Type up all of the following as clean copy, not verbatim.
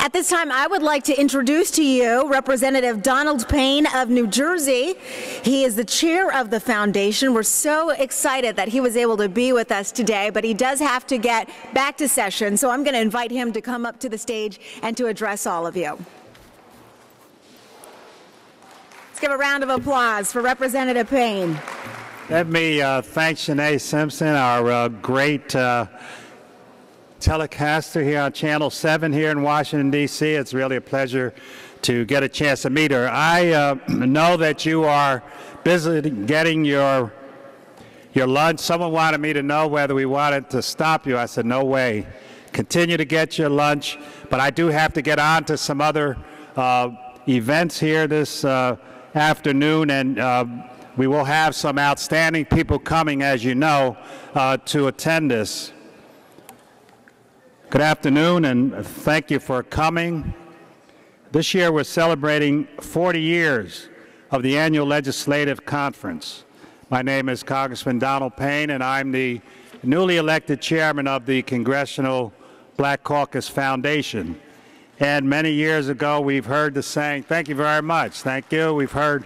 At this time, I would like to introduce to you Representative Donald Payne of New Jersey. He is the chair of the foundation. We're so excited that he was able to be with us today, but he does have to get back to session, so I'm going to invite him to come up to the stage and to address all of you. Let's give a round of applause for Representative Payne. Let me thank Shanae Simpson, our great telecaster here on Channel 7 here in Washington, D.C. It's really a pleasure to get a chance to meet her. I know that you are busy getting your lunch. Someone wanted me to know whether we wanted to stop you. I said, no way. Continue to get your lunch, but I do have to get on to some other events here this afternoon, and we will have some outstanding people coming, as you know, to attend this. Good afternoon, and thank you for coming. This year we're celebrating 40 years of the annual legislative conference. My name is Congressman Donald Payne, and I'm the newly elected chairman of the Congressional Black Caucus Foundation. And many years ago we've heard the saying, thank you very much, thank you. We've heard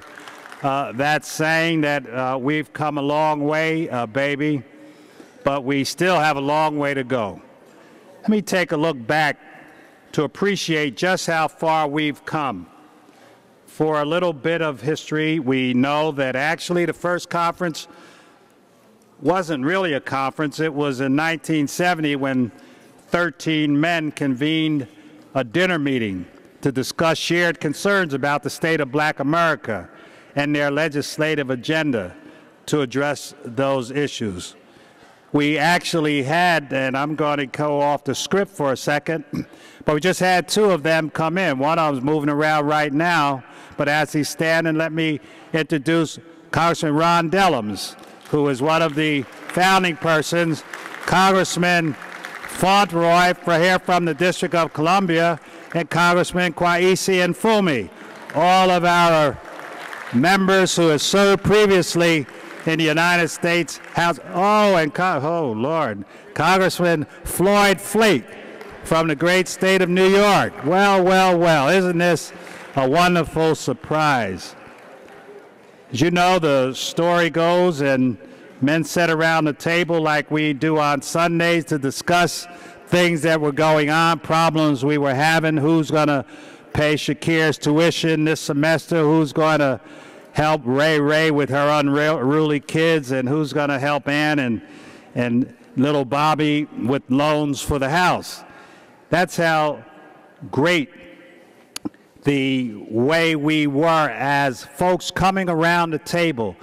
that saying that we've come a long way, baby, but we still have a long way to go. Let me take a look back to appreciate just how far we've come. For a little bit of history, we know that actually the first conference wasn't really a conference. It was in 1970 when 13 men convened a dinner meeting to discuss shared concerns about the state of Black America and their legislative agenda to address those issues. We actually had, and I'm going to go off the script for a second, but we just had two of them come in. One of them's moving around right now, but as he's standing, let me introduce Congressman Ron Dellums, who is one of the founding persons, Congressman Fauntleroy here from the District of Columbia, and Congressman Kwesi Mfume, all of our members who have served previously in the United States House. Oh Lord, Congressman Floyd Flake from the great state of New York. Well, well, well, isn't this a wonderful surprise? As you know, the story goes, and men sat around the table like we do on Sundays to discuss things that were going on, problems we were having, who's going to pay Shakir's tuition this semester, who's going to help Ray with her unruly kids, and who's going to help Ann and little Bobby with loans for the house. That's how great the way we were as folks coming around the table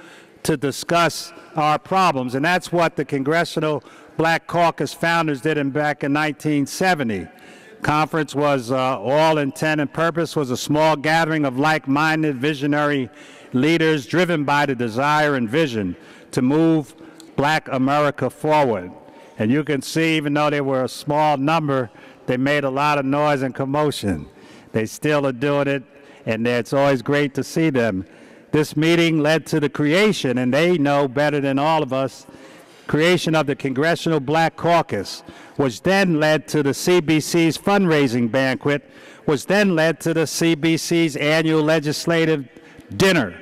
to discuss our problems. And that's what the Congressional Black Caucus founders did back in 1970. Conference was, all intent and purpose, was a small gathering of like-minded visionary leaders driven by the desire and vision to move Black America forward. And you can see, even though they were a small number, they made a lot of noise and commotion. They still are doing it, and it's always great to see them. This meeting led to the creation, and they know better than all of us, creation of the Congressional Black Caucus, which then led to the CBC's fundraising banquet, which then led to the CBC's annual legislative dinner.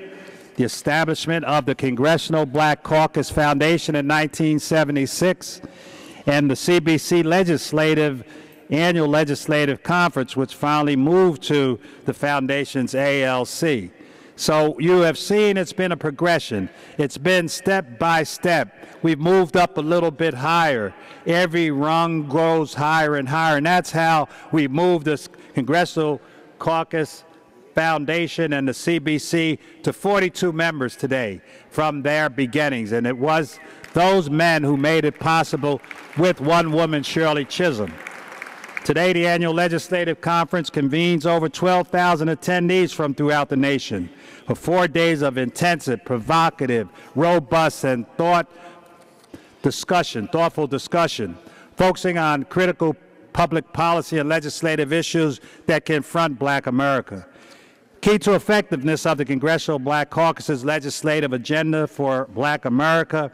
The establishment of the Congressional Black Caucus Foundation in 1976, and the CBC annual legislative conference, which finally moved to the foundation's ALC. So you have seen it's been a progression. It's been step by step. We've moved up a little bit higher. Every rung grows higher and higher, and that's how we moved this Congressional Caucus Foundation and the CBC to 42 members today from their beginnings. And it was those men who made it possible with one woman, Shirley Chisholm. Today, the annual legislative conference convenes over 12,000 attendees from throughout the nation for 4 days of intensive, provocative, robust, and thoughtful discussion, focusing on critical public policy and legislative issues that confront Black America. Key to effectiveness of the Congressional Black Caucus's legislative agenda for Black America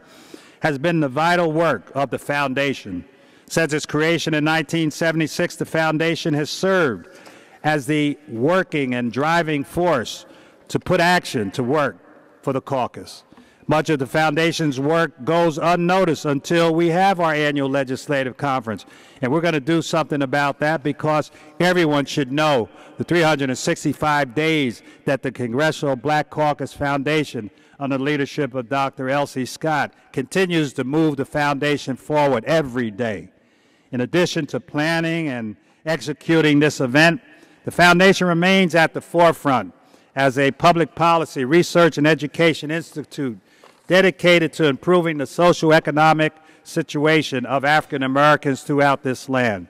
has been the vital work of the foundation. Since its creation in 1976, the foundation has served as the working and driving force to put action to work for the caucus. Much of the Foundation's work goes unnoticed until we have our annual legislative conference. And we're going to do something about that because everyone should know the 365 days that the Congressional Black Caucus Foundation, under the leadership of Dr. Elsie Scott, continues to move the Foundation forward every day. In addition to planning and executing this event, the Foundation remains at the forefront as a public policy, research, and education institute dedicated to improving the socioeconomic situation of African Americans throughout this land.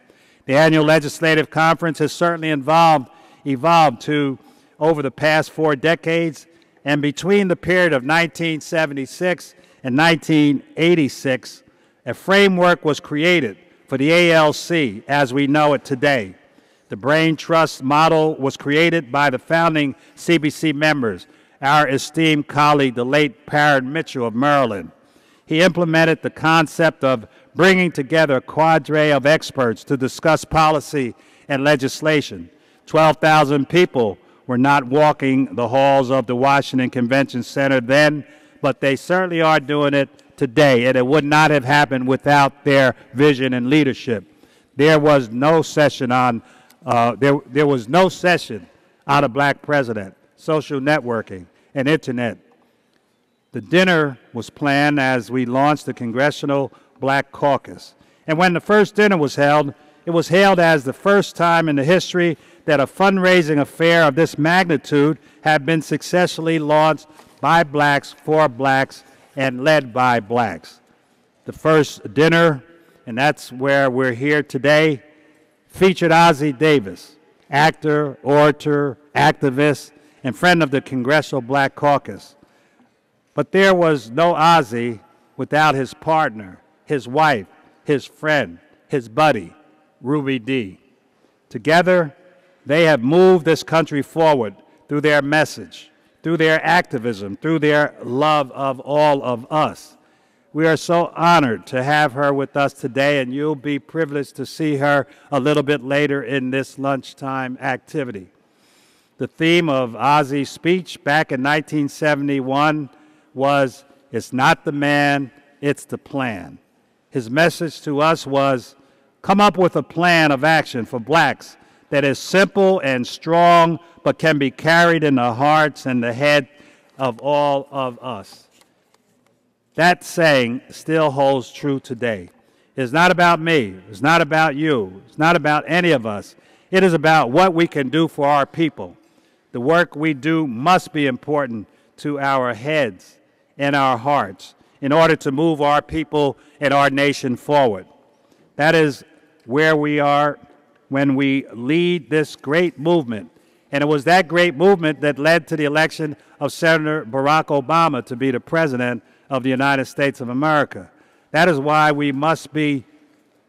The annual legislative conference has certainly evolved to over the past 4 decades, and between the period of 1976 and 1986, a framework was created for the ALC as we know it today. The Brain Trust model was created by the founding CBC members, our esteemed colleague, the late Parent Mitchell of Maryland. He implemented the concept of bringing together a cadre of experts to discuss policy and legislation. 12,000 people were not walking the halls of the Washington Convention Center then, but they certainly are doing it today, and it would not have happened without their vision and leadership. There was no session on there was no session on a black president, social networking, and internet. The dinner was planned as we launched the Congressional Black Caucus. And when the first dinner was held, it was hailed as the first time in the history that a fundraising affair of this magnitude had been successfully launched by blacks, for blacks, and led by blacks. The first dinner, and that's where we're here today, featured Ossie Davis, actor, orator, activist, and friend of the Congressional Black Caucus. But there was no Ossie without his partner, his wife, his friend, his buddy, Ruby Dee. Together, they have moved this country forward through their message, through their activism, through their love of all of us. We are so honored to have her with us today, and you'll be privileged to see her a little bit later in this lunchtime activity. The theme of Ossie's speech back in 1971 was, "It's not the man, it's the plan." His message to us was, come up with a plan of action for blacks that is simple and strong, but can be carried in the hearts and the head of all of us. That saying still holds true today. It's not about me. It's not about you. It's not about any of us. It is about what we can do for our people. The work we do must be important to our heads and our hearts in order to move our people and our nation forward. That is where we are when we lead this great movement. And it was that great movement that led to the election of Senator Barack Obama to be the President of the United States of America. That is why we must be,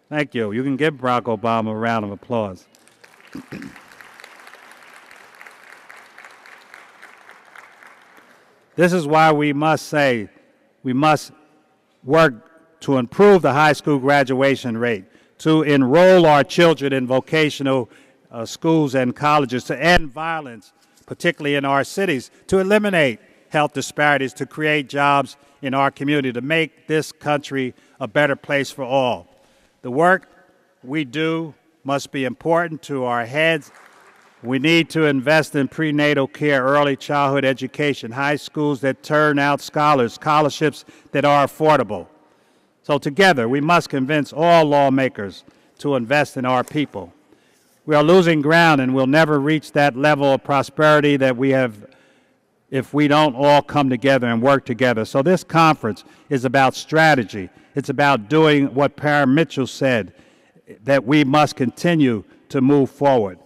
thank you, you can give Barack Obama a round of applause. This is why we must say we must work to improve the high school graduation rate, to enroll our children in vocational schools and colleges, to end violence, particularly in our cities, to eliminate health disparities, to create jobs in our community, to make this country a better place for all. The work we do must be important to our heads. We need to invest in prenatal care, early childhood education, high schools that turn out scholars, scholarships that are affordable. So together, we must convince all lawmakers to invest in our people. We are losing ground and we'll never reach that level of prosperity that we have if we don't all come together and work together. So this conference is about strategy. It's about doing what Parent Mitchell said, that we must continue to move forward.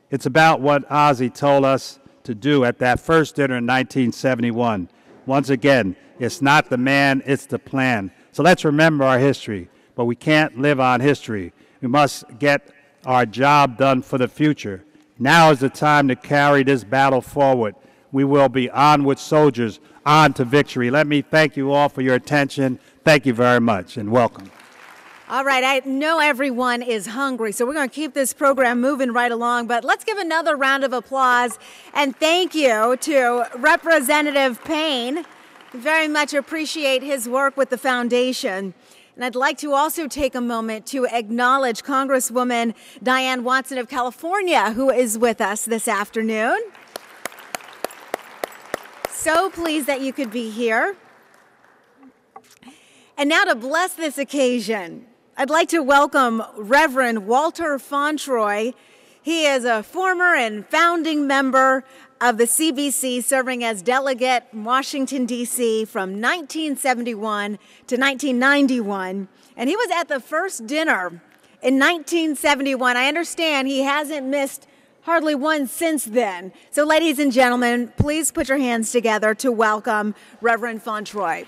It's about what Ossie told us to do at that first dinner in 1971. Once again, it's not the man, it's the plan. So let's remember our history, but we can't live on history. We must get our job done for the future. Now is the time to carry this battle forward. We will be onward soldiers, on to victory. Let me thank you all for your attention. Thank you very much, and welcome. All right, I know everyone is hungry, so we're going to keep this program moving right along, but let's give another round of applause and thank you to Representative Payne. Very much appreciate his work with the foundation. And I'd like to also take a moment to acknowledge Congresswoman Diane Watson of California, who is with us this afternoon. So pleased that you could be here. And now to bless this occasion, I'd like to welcome Reverend Walter Fauntroy. He is a former and founding member of the CBC, serving as delegate in Washington, D.C. from 1971 to 1991. And he was at the first dinner in 1971. I understand he hasn't missed hardly one since then. So ladies and gentlemen, please put your hands together to welcome Reverend Fauntroy.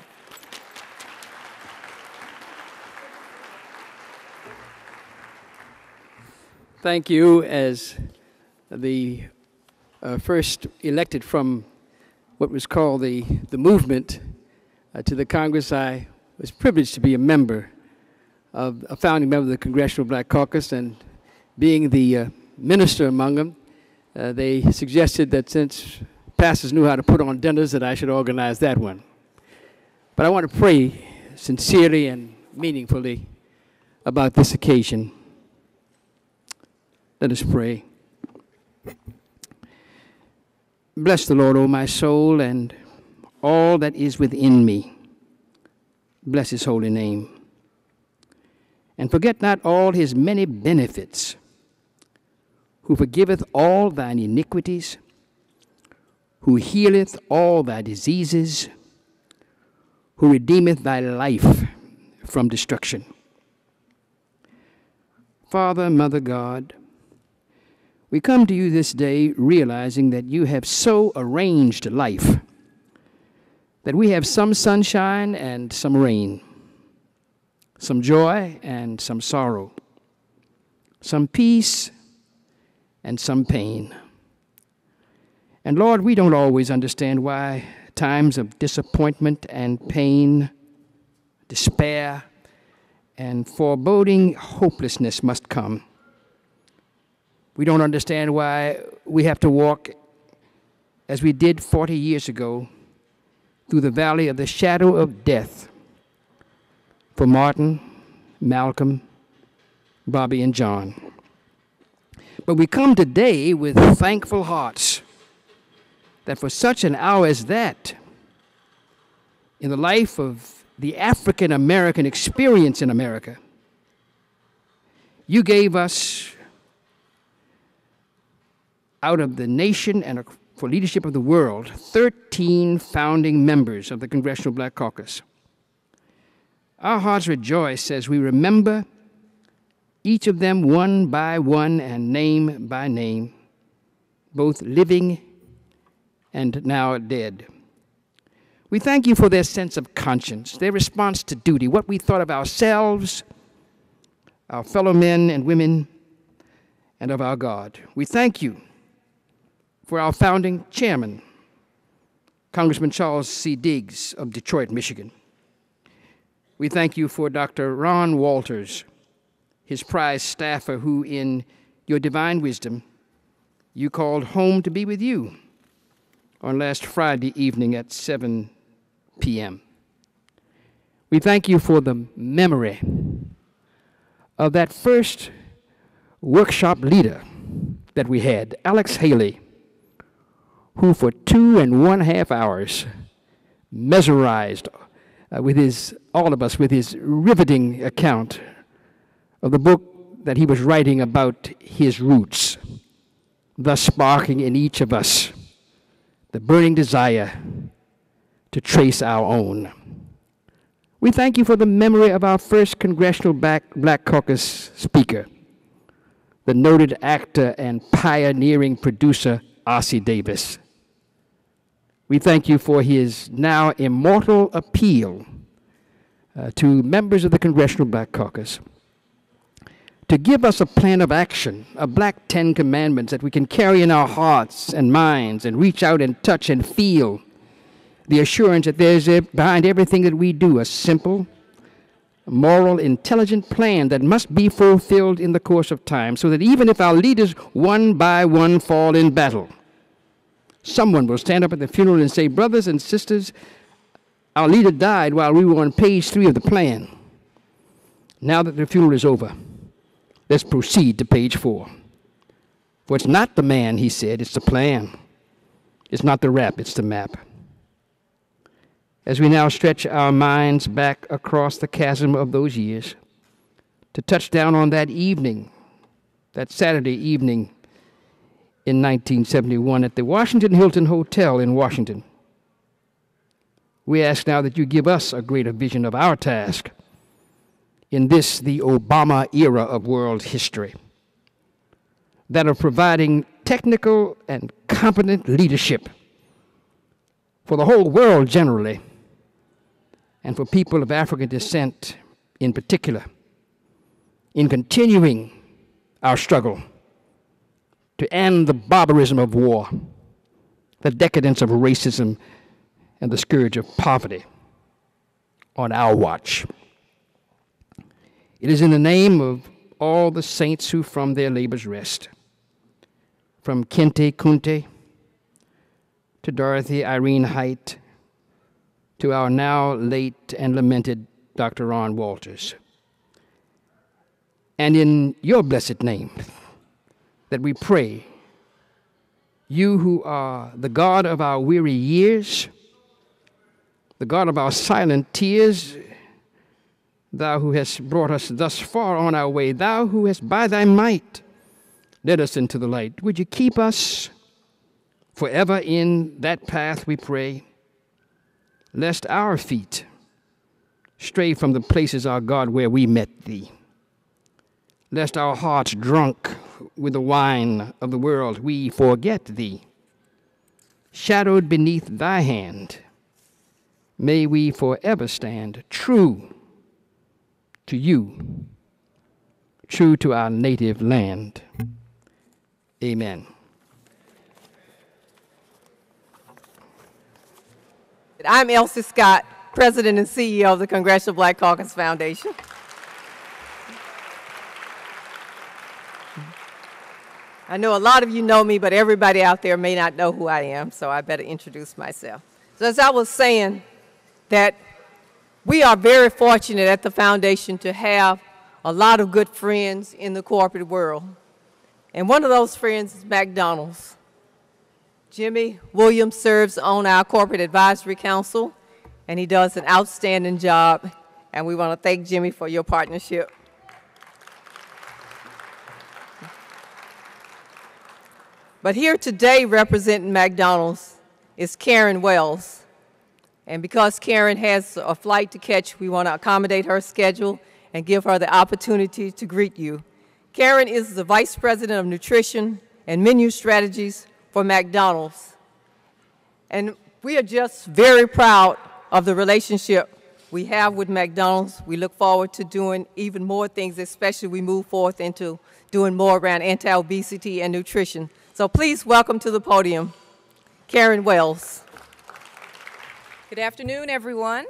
Thank you. As the first elected from what was called the movement to the Congress, I was privileged to be a member of a founding member of the Congressional Black Caucus, and being the minister among them, they suggested that since pastors knew how to put on dinners, that I should organize that one. But I want to pray sincerely and meaningfully about this occasion. Let us pray. Bless the Lord, O my soul, and all that is within me. Bless his holy name. And forget not all his many benefits, who forgiveth all thine iniquities, who healeth all thy diseases, who redeemeth thy life from destruction. Father, Mother God, we come to you this day realizing that you have so arranged life that we have some sunshine and some rain, some joy and some sorrow, some peace and some pain. And Lord, we don't always understand why times of disappointment and pain, despair, and foreboding hopelessness must come. We don't understand why we have to walk, as we did 40 years ago, through the valley of the shadow of death for Martin, Malcolm, Bobby, and John. But we come today with thankful hearts that for such an hour as that, in the life of the African American experience in America, you gave us, out of the nation and for leadership of the world, 13 founding members of the Congressional Black Caucus. Our hearts rejoice as we remember each of them one by one and name by name, both living and now dead. We thank you for their sense of conscience, their response to duty, what we thought of ourselves, our fellow men and women, and of our God. We thank you for our founding chairman, Congressman Charles C. Diggs of Detroit, Michigan. We thank you for Dr. Ron Walters, his prized staffer, who in your divine wisdom you called home to be with you on last Friday evening at 7 p.m. We thank you for the memory of that first workshop leader that we had, Alex Haley, who for 2.5 hours mesmerized all of us with his riveting account of the book that he was writing about his roots, thus sparking in each of us the burning desire to trace our own. We thank you for the memory of our first Congressional Black Caucus speaker, the noted actor and pioneering producer, R.C. Davis. We thank you for his now immortal appeal to members of the Congressional Black Caucus to give us a plan of action, a black 10 commandments that we can carry in our hearts and minds and reach out and touch and feel the assurance that there's behind everything that we do a simple, moral, intelligent plan that must be fulfilled in the course of time, so that even if our leaders one by one fall in battle, someone will stand up at the funeral and say, brothers and sisters, our leader died while we were on page 3 of the plan. Now that the funeral is over, let's proceed to page 4. For it's not the man, he said, it's the plan. It's not the rap, it's the map. As we now stretch our minds back across the chasm of those years to touch down on that evening, that Saturday evening in 1971 at the Washington Hilton Hotel in Washington, we ask now that you give us a greater vision of our task in this, the Obama era of world history, that of providing technical and competent leadership for the whole world generally, and for people of African descent in particular, in continuing our struggle to end the barbarism of war, the decadence of racism, and the scourge of poverty on our watch. It is in the name of all the saints who from their labors rest, from Kente Kunte to Dorothy Irene Height, to our now late and lamented Dr. Ron Walters. And in your blessed name, that we pray, you who are the God of our weary years, the God of our silent tears, thou who hast brought us thus far on our way, thou who hast by thy might led us into the light, would you keep us forever in that path, we pray, lest our feet stray from the places, our God, where we met thee, lest our hearts drunk with the wine of the world we forget thee. Shadowed beneath thy hand, may we forever stand true to you, true to our native land. Amen. I'm Elsie Scott, President and CEO of the Congressional Black Caucus Foundation. I know a lot of you know me, but everybody out there may not know who I am, so I better introduce myself. So as I was saying, that we are very fortunate at the foundation to have a lot of good friends in the corporate world. And one of those friends is McDonald's. Jimmy Williams serves on our Corporate Advisory Council, and he does an outstanding job, and we want to thank Jimmy for your partnership. But here today representing McDonald's is Karen Wells. And because Karen has a flight to catch, we want to accommodate her schedule and give her the opportunity to greet you. Karen is the Vice President of Nutrition and Menu Strategies for McDonald's. And we are just very proud of the relationship we have with McDonald's. We look forward to doing even more things, especially as we move forth into doing more around anti-obesity and nutrition. So please welcome to the podium, Karen Wells. Good afternoon, everyone.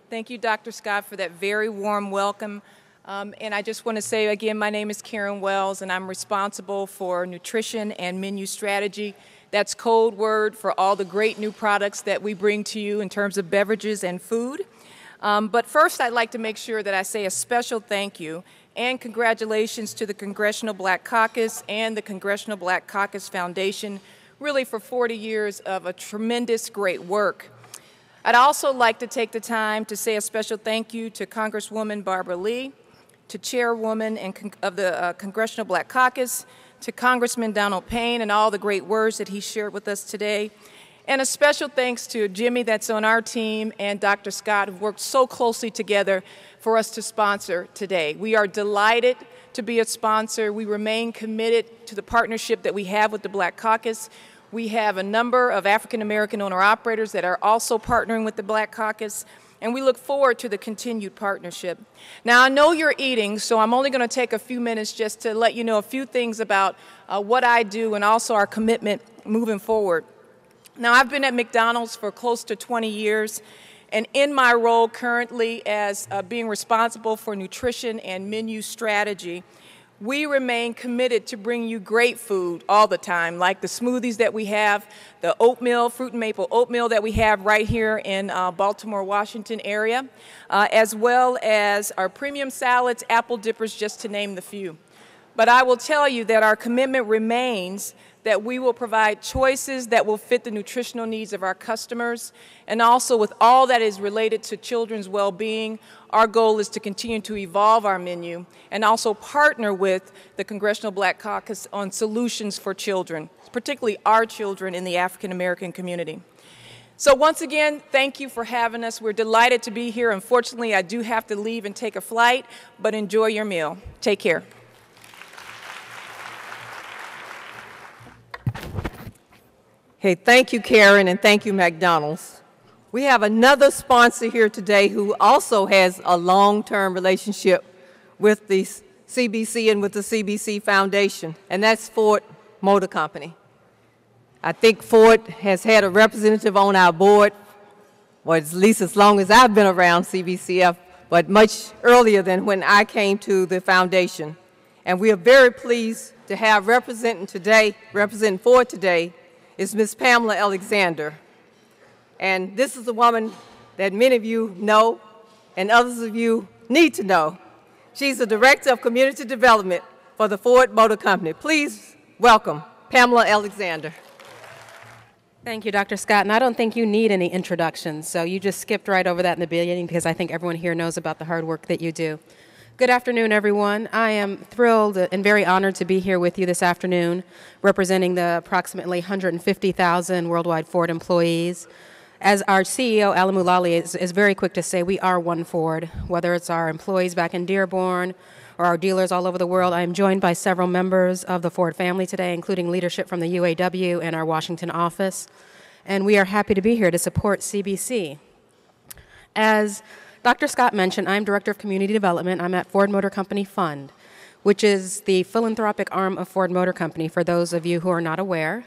Thank you, Dr. Scott, for that very warm welcome. And I just want to say again, my name is Karen Wells, and I'm responsible for nutrition and menu strategy. That's code word for all the great new products that we bring to you in terms of beverages and food. But first, I'd like to make sure that I say a special thank you and congratulations to the Congressional Black Caucus and the Congressional Black Caucus Foundation, really for 40 years of a tremendous great work. I'd also like to take the time to say a special thank you to Congresswoman Barbara Lee, to Chairwoman of the Congressional Black Caucus, to Congressman Donald Payne and all the great words that he shared with us today. And a special thanks to Jimmy that's on our team and Dr. Scott, who worked so closely together for us to sponsor today. We are delighted to be a sponsor. We remain committed to the partnership that we have with the Black Caucus. We have a number of African-American owner-operators that are also partnering with the Black Caucus, and we look forward to the continued partnership. Now, I know you're eating, so I'm only going to take a few minutes just to let you know a few things about what I do and also our commitment moving forward. Now, I've been at McDonald's for close to 20 years, And in my role currently as being responsible for nutrition and menu strategy, we remain committed to bringing you great food all the time, like the smoothies that we have, the oatmeal, fruit and maple oatmeal that we have right here in Baltimore, Washington area, as well as our premium salads, apple dippers, just to name the few. But I will tell you that our commitment remains that we will provide choices that will fit the nutritional needs of our customers, and also with all that is related to children's well-being, our goal is to continue to evolve our menu and also partner with the Congressional Black Caucus on solutions for children, particularly our children in the African American community. So once again, thank you for having us. We're delighted to be here. Unfortunately, I do have to leave and take a flight, but enjoy your meal. Take care. Hey, thank you, Karen, and thank you, McDonald's. We have another sponsor here today who also has a long-term relationship with the CBC and with the CBC Foundation, and that's Ford Motor Company. I think Ford has had a representative on our board, or at least as long as I've been around CBCF, but much earlier than when I came to the foundation. And we are very pleased to have representing Ford today is Ms. Pamela Alexander. And this is a woman that many of you know and others of you need to know. She's the Director of Community Development for the Ford Motor Company. Please welcome Pamela Alexander. Thank you, Dr. Scott. And I don't think you need any introductions, so you just skipped right over that in the beginning because I think everyone here knows about the hard work that you do. Good afternoon, everyone. I am thrilled and very honored to be here with you this afternoon, representing the approximately 150,000 worldwide Ford employees. As our CEO, Alan Mulally, is very quick to say, we are one Ford. Whether it's our employees back in Dearborn or our dealers all over the world, I am joined by several members of the Ford family today, including leadership from the UAW and our Washington office. And we are happy to be here to support CBC. As Dr. Scott mentioned, I'm Director of Community Development. I'm at Ford Motor Company Fund, which is the philanthropic arm of Ford Motor Company, for those of you who are not aware.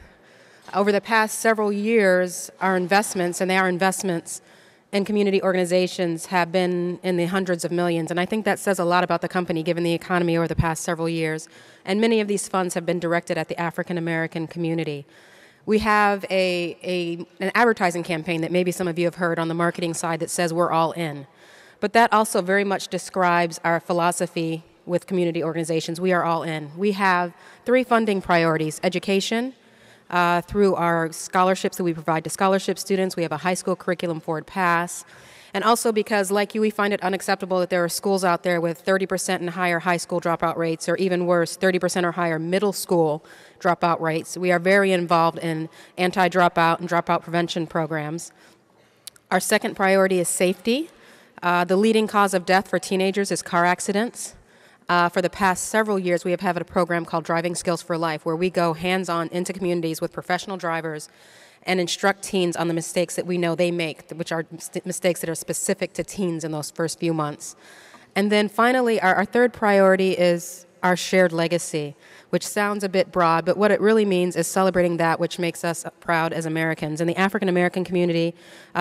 Over the past several years, our investments, and they are investments in community organizations, have been in the hundreds of millions. And I think that says a lot about the company, given the economy over the past several years. And many of these funds have been directed at the African American community. We have an advertising campaign that maybe some of you have heard on the marketing side that says we're all in. But that also very much describes our philosophy with community organizations. We are all in. We have 3 funding priorities: education, through our scholarships that we provide to scholarship students. We have a high school curriculum Ford Pass. And also because, like you, we find it unacceptable that there are schools out there with 30% and higher high school dropout rates, or even worse, 30% or higher middle school dropout rates. We are very involved in anti-dropout and dropout prevention programs. Our second priority is safety. The leading cause of death for teenagers is car accidents. For the past several years, we have had a program called Driving Skills for Life, where we go hands-on into communities with professional drivers and instruct teens on the mistakes that we know they make, which are mistakes that are specific to teens in those first few months. And then finally, our third priority is our shared legacy, which sounds a bit broad, but what it really means is celebrating that which makes us proud as Americans. In the African American community,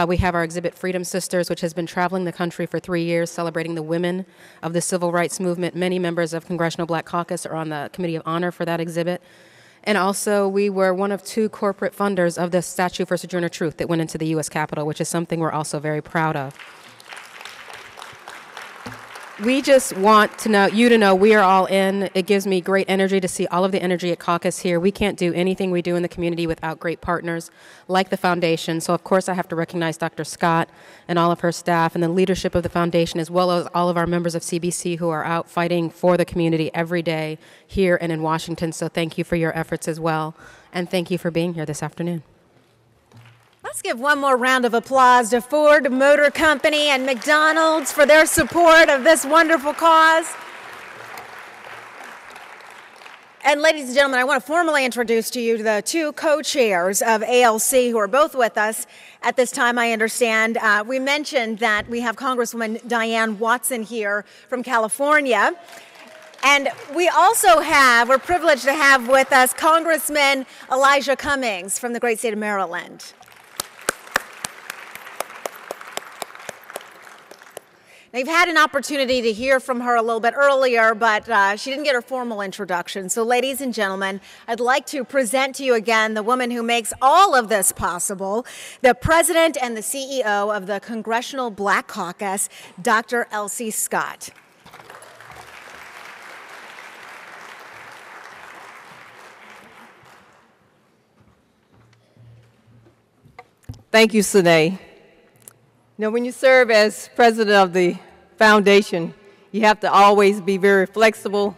we have our exhibit Freedom Sisters, which has been traveling the country for 3 years, celebrating the women of the civil rights movement. Many members of Congressional Black Caucus are on the Committee of Honor for that exhibit. And also, we were one of 2 corporate funders of the Statue for Sojourner Truth that went into the U.S. Capitol, which is something we're also very proud of. We just want you to know we are all in. It gives me great energy to see all of the energy at caucus here. We can't do anything we do in the community without great partners like the foundation. So, of course, I have to recognize Dr. Scott and all of her staff and the leadership of the foundation, as well as all of our members of CBC who are out fighting for the community every day here and in Washington. So thank you for your efforts as well. And thank you for being here this afternoon. Let's give one more round of applause to Ford Motor Company and McDonald's for their support of this wonderful cause. And ladies and gentlemen, I want to formally introduce to you the 2 co-chairs of ALC who are both with us at this time, I understand. We mentioned that we have Congresswoman Diane Watson here from California. And we also we're privileged to have with us Congressman Elijah Cummings from the great state of Maryland. They've had an opportunity to hear from her a little bit earlier, but she didn't get her formal introduction. So, ladies and gentlemen, I'd like to present to you again the woman who makes all of this possible, the president and the CEO of the Congressional Black Caucus, Dr. Elsie Scott. Thank you, Sine. You know, when you serve as president of the foundation, you have to always be very flexible.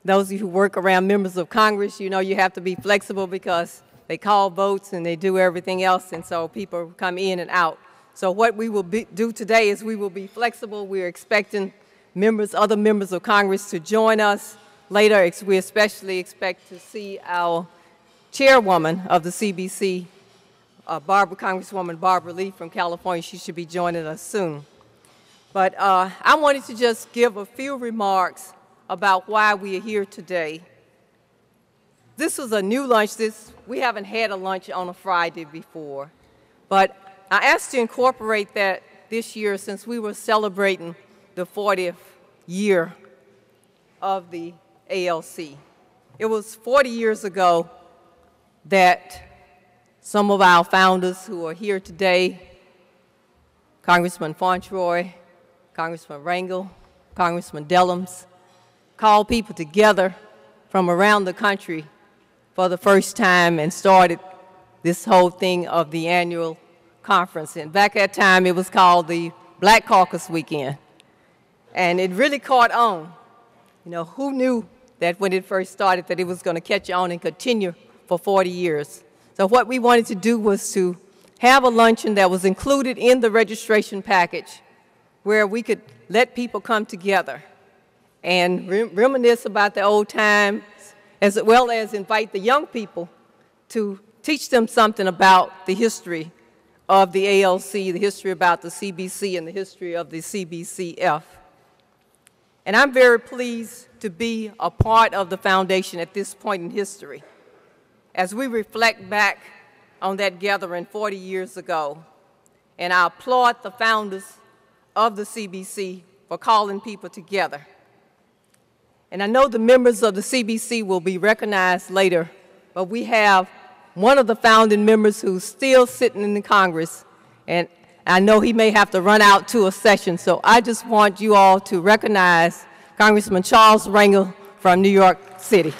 Those of you who work around members of Congress, you know you have to be flexible because they call votes and they do everything else, and so people come in and out. So what we will do today is we will be flexible. We're expecting other members of Congress to join us later. We especially expect to see our chairwoman of the CBC, Congresswoman Barbara Lee from California. She should be joining us soon. But I wanted to just give a few remarks about why we are here today. This was a new lunch. We haven't had a lunch on a Friday before. But I asked to incorporate that this year since we were celebrating the 40th year of the ALC. It was 40 years ago that some of our founders who are here today, Congressman Fauntroy, Congressman Rangel, Congressman Dellums, called people together from around the country for the first time and started this whole thing of the annual conference. And back at that time, it was called the Black Caucus Weekend. And it really caught on. You know, who knew that when it first started that it was going to catch on and continue for 40 years? So what we wanted to do was to have a luncheon that was included in the registration package where we could let people come together and reminisce about the old times, as well as invite the young people to teach them something about the history of the ALC, the history about the CBC, and the history of the CBCF. And I'm very pleased to be a part of the foundation at this point in history. As we reflect back on that gathering 40 years ago, and I applaud the founders of the CBC for calling people together. And I know the members of the CBC will be recognized later, but we have one of the founding members who's still sitting in the Congress, and I know he may have to run out to a session, so I just want you all to recognize Congressman Charles Rangel from New York City.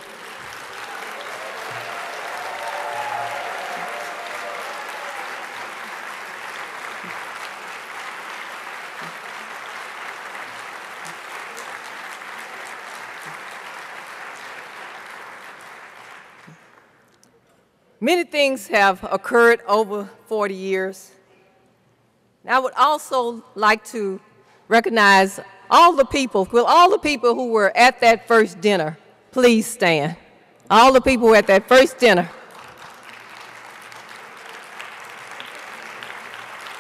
Many things have occurred over 40 years. I would also like to recognize all the people who were at that first dinner. Please stand. All the people who were at that first dinner.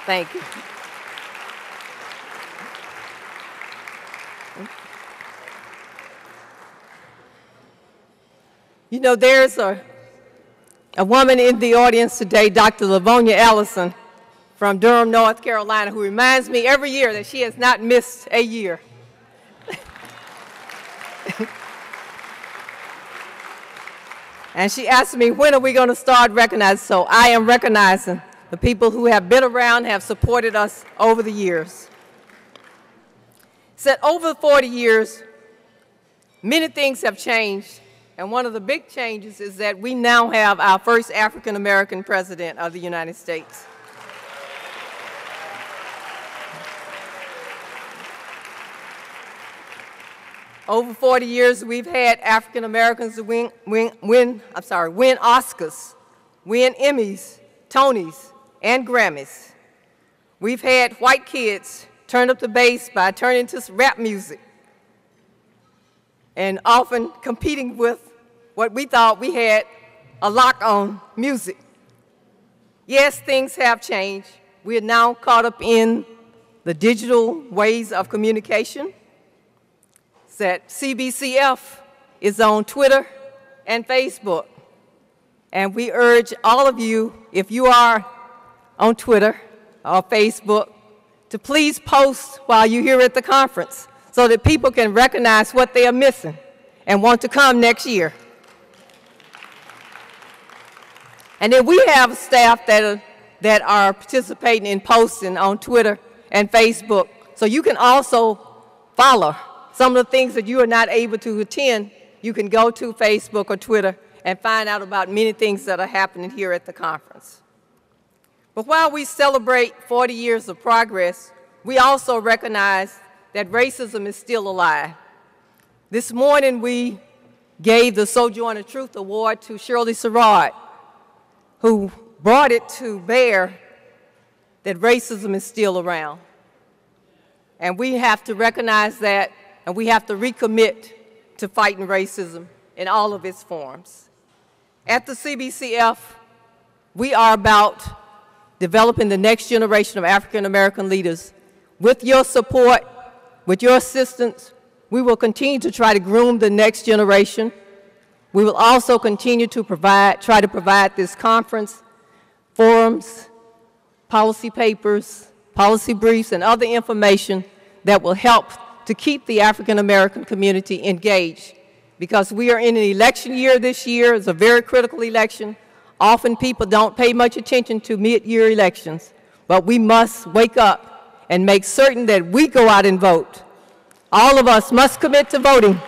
Thank you. You know, there's a woman in the audience today, Dr. Lavonia Ellison from Durham, North Carolina, who reminds me every year that she has not missed a year. And she asked me, when are we going to start recognizing? So I am recognizing the people who have been around, have supported us over the years. Said over 40 years, many things have changed. And one of the big changes is that we now have our first African-American president of the United States. Over 40 years, we've had African-Americans win Oscars, win Emmys, Tonys, and Grammys. We've had white kids turn up the bass by turning to rap music, and often competing with what we thought we had a lock on music. Yes, things have changed. We are now caught up in the digital ways of communication. That CBCF is on Twitter and Facebook. And we urge all of you, if you are on Twitter or Facebook, to please post while you're here at the conference so that people can recognize what they are missing and want to come next year. And then we have staff that are participating in posting on Twitter and Facebook, so you can also follow some of the things that you are not able to attend. You can go to Facebook or Twitter and find out about many things that are happening here at the conference. But while we celebrate 40 years of progress, we also recognize that racism is still alive. This morning we gave the Sojourner Truth Award to Shirley Sherrod, who brought it to bear that racism is still around. And we have to recognize that, and we have to recommit to fighting racism in all of its forms. At the CBCF, we are about developing the next generation of African American leaders. With your support, with your assistance, we will continue to try to groom the next generation. We will also continue to try to provide this conference, forums, policy papers, policy briefs, and other information that will help to keep the African American community engaged. Because we are in an election year this year. It's a very critical election. Often people don't pay much attention to mid-year elections, but we must wake up and make certain that we go out and vote. All of us must commit to voting.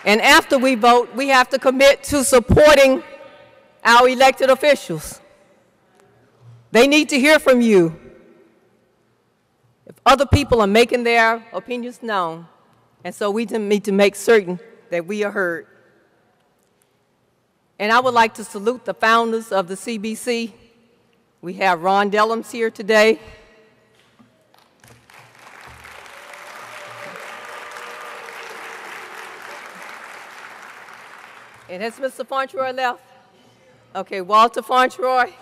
And after we vote, we have to commit to supporting our elected officials. They need to hear from you. If other people are making their opinions known, and so we need to make certain that we are heard. And I would like to salute the founders of the CBC. We have Ron Dellums here today. And has Mr. Fontroy left? Okay, Walter Fontroy.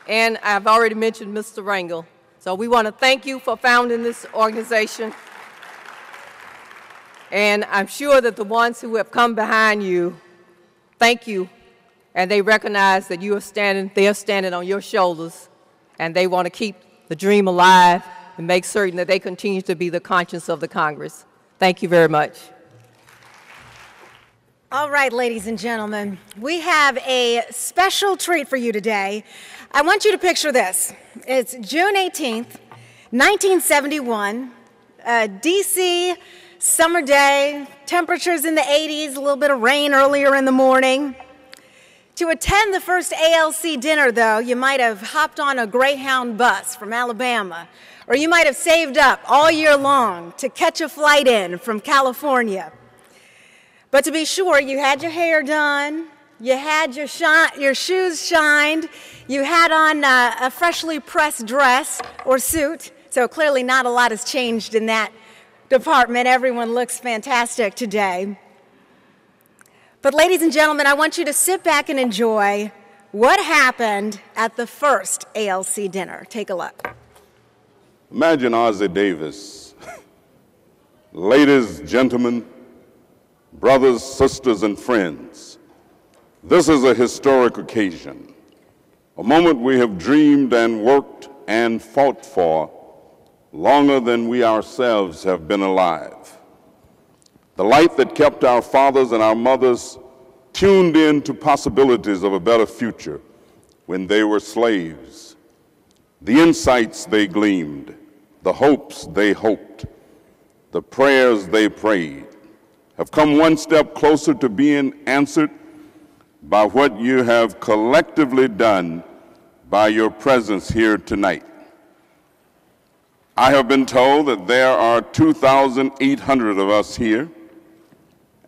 And I've already mentioned Mr. Rangel. So we want to thank you for founding this organization. And I'm sure that the ones who have come behind you, thank you, and they recognize that you are they're standing on your shoulders, and they want to keep the dream alive and make certain that they continue to be the conscience of the Congress. Thank you very much. All right, ladies and gentlemen, we have a special treat for you today. I want you to picture this. It's June 18th, 1971, D.C., summer day, temperatures in the 80s, a little bit of rain earlier in the morning. To attend the first ALC dinner, though, you might have hopped on a Greyhound bus from Alabama, or you might have saved up all year long to catch a flight in from California. But to be sure, you had your hair done, you had your shoes shined, you had on a freshly pressed dress or suit, so clearly not a lot has changed in that department. Everyone looks fantastic today. But ladies and gentlemen, I want you to sit back and enjoy what happened at the first ALC dinner. Take a look. Imagine Ozzie Davis. Ladies, gentlemen, brothers, sisters, and friends, this is a historic occasion, a moment we have dreamed and worked and fought for longer than we ourselves have been alive. The light that kept our fathers and our mothers tuned in to possibilities of a better future when they were slaves. The insights they gleamed, the hopes they hoped, the prayers they prayed have come one step closer to being answered by what you have collectively done by your presence here tonight. I have been told that there are 2,800 of us here,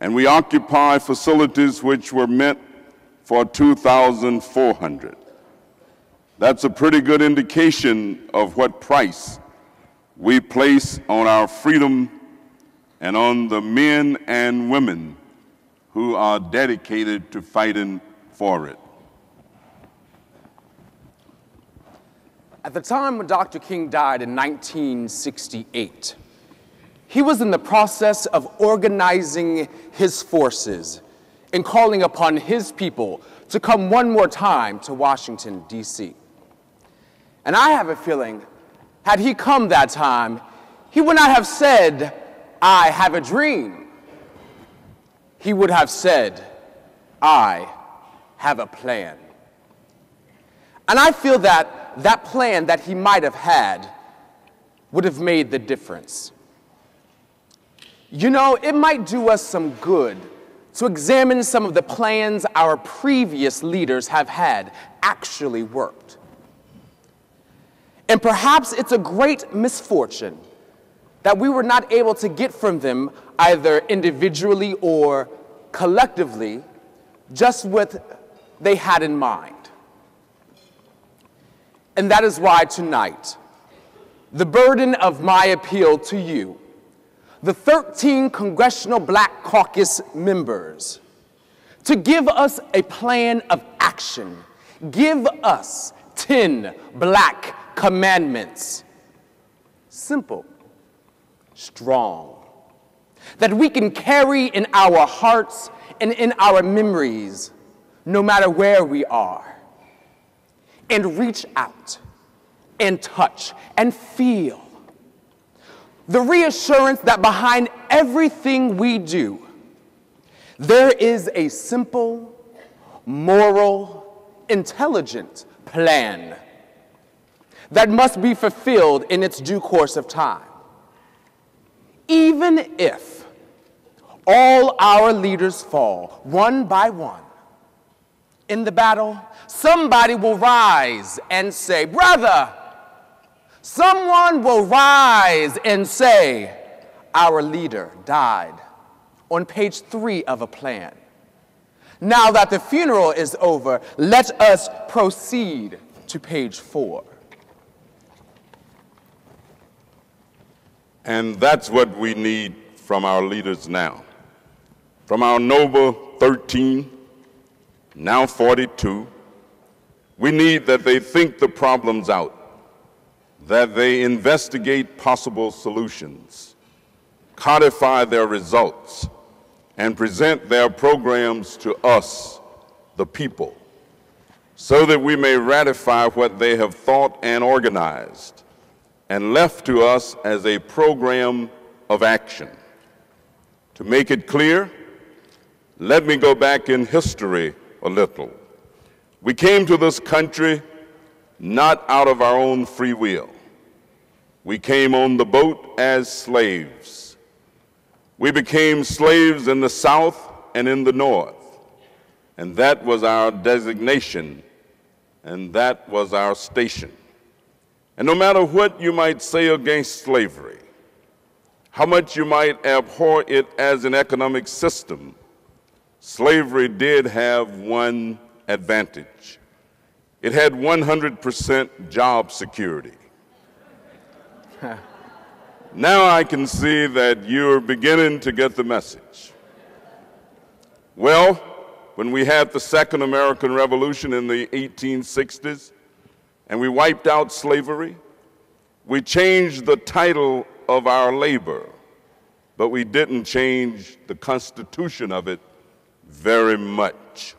and we occupy facilities which were meant for 2,400. That's a pretty good indication of what price we place on our freedom and on the men and women who are dedicated to fighting for it. At the time when Dr. King died in 1968, he was in the process of organizing his forces in calling upon his people to come one more time to Washington, D.C. And I have a feeling, had he come that time, he would not have said, "I have a dream." He would have said, "I have a plan." And I feel that that plan that he might have had would have made the difference. You know, it might do us some good to examine some of the plans our previous leaders have had actually worked. And perhaps it's a great misfortune that we were not able to get from them, either individually or collectively, just what they had in mind. And that is why tonight, the burden of my appeal to you, the 13 Congressional Black Caucus members, to give us a plan of action. Give us 10 black commandments. Simple, strong, that we can carry in our hearts and in our memories, no matter where we are, and reach out and touch and feel the reassurance that behind everything we do, there is a simple, moral, intelligent plan that must be fulfilled in its due course of time. Even if all our leaders fall one by one in the battle, somebody will rise and say, "Brother," someone will rise and say, "Our leader died on page 3 of a plan. Now that the funeral is over, let us proceed to page 4. And that's what we need from our leaders now. From our noble 13, now 42, we need that they think the problems out, that they investigate possible solutions, codify their results, and present their programs to us, the people, so that we may ratify what they have thought and organized and left to us as a program of action. To make it clear, let me go back in history a little. We came to this country not out of our own free will. We came on the boat as slaves. We became slaves in the South and in the North, and that was our designation, and that was our station. And no matter what you might say against slavery, how much you might abhor it as an economic system, slavery did have one advantage. It had 100% job security. Now I can see that you're beginning to get the message. Well, when we had the Second American Revolution in the 1860s, and we wiped out slavery, we changed the title of our labor, but we didn't change the constitution of it very much.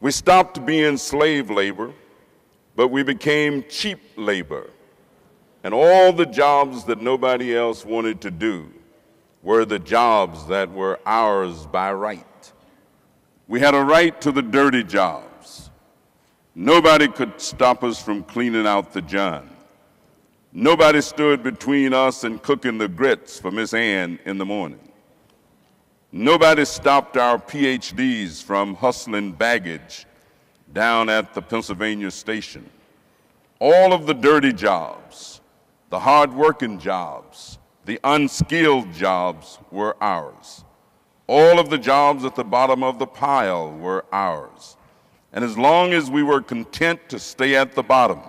We stopped being slave labor, but we became cheap labor. And all the jobs that nobody else wanted to do were the jobs that were ours by right. We had a right to the dirty jobs. Nobody could stop us from cleaning out the John. Nobody stood between us and cooking the grits for Miss Ann in the morning. Nobody stopped our PhDs from hustling baggage down at the Pennsylvania station. All of the dirty jobs, the hard-working jobs, the unskilled jobs were ours. All of the jobs at the bottom of the pile were ours. And as long as we were content to stay at the bottom,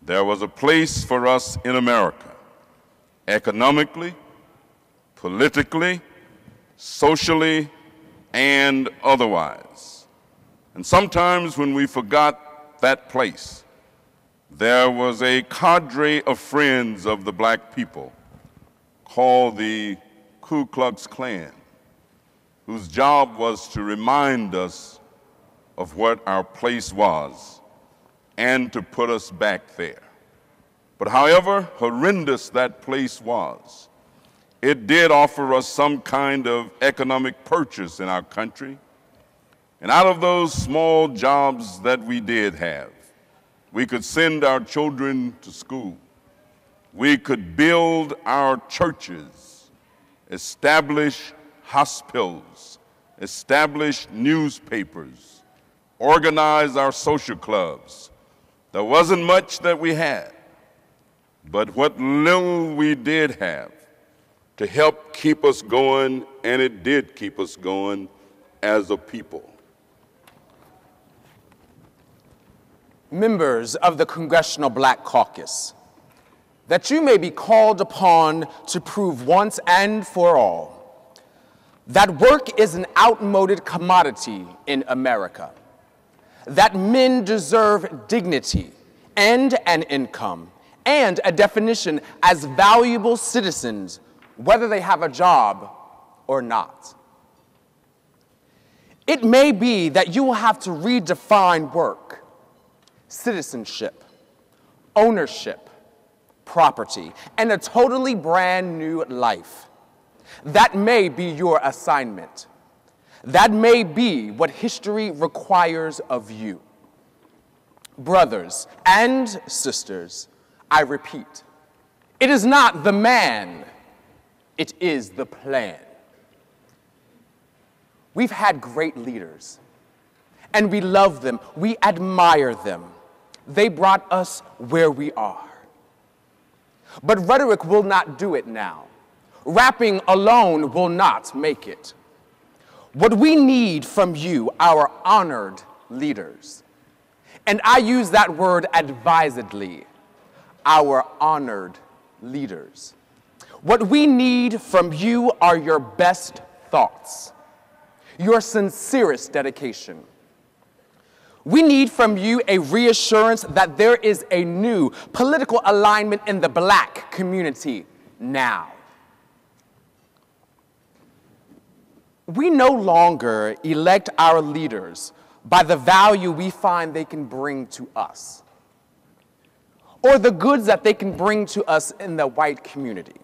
there was a place for us in America, economically, politically, socially, and otherwise. And sometimes when we forgot that place, there was a cadre of friends of the black people called the Ku Klux Klan. whose job was to remind us of what our place was and to put us back there. But however horrendous that place was, it did offer us some kind of economic purchase in our country. And out of those small jobs that we did have, we could send our children to school. We could build our churches, establish hospitals, establish newspapers, organize our social clubs. There wasn't much that we had, but what little we did have to help keep us going, and it did keep us going as a people. Members of the Congressional Black Caucus, that you may be called upon to prove once and for all that work is an outmoded commodity in America, that men deserve dignity and an income and a definition as valuable citizens, whether they have a job or not. It may be that you will have to redefine work, citizenship, ownership, property, and a totally brand new life. That may be your assignment. That may be what history requires of you. Brothers and sisters, I repeat, it is not the man, it is the plan. We've had great leaders, and we love them, we admire them. They brought us where we are. But rhetoric will not do it now. Rapping alone will not make it. What we need from you, our honored leaders, and I use that word advisedly, our honored leaders. What we need from you are your best thoughts, your sincerest dedication. We need from you a reassurance that there is a new political alignment in the Black community now. We no longer elect our leaders by the value we find they can bring to us, or the goods that they can bring to us in the white community.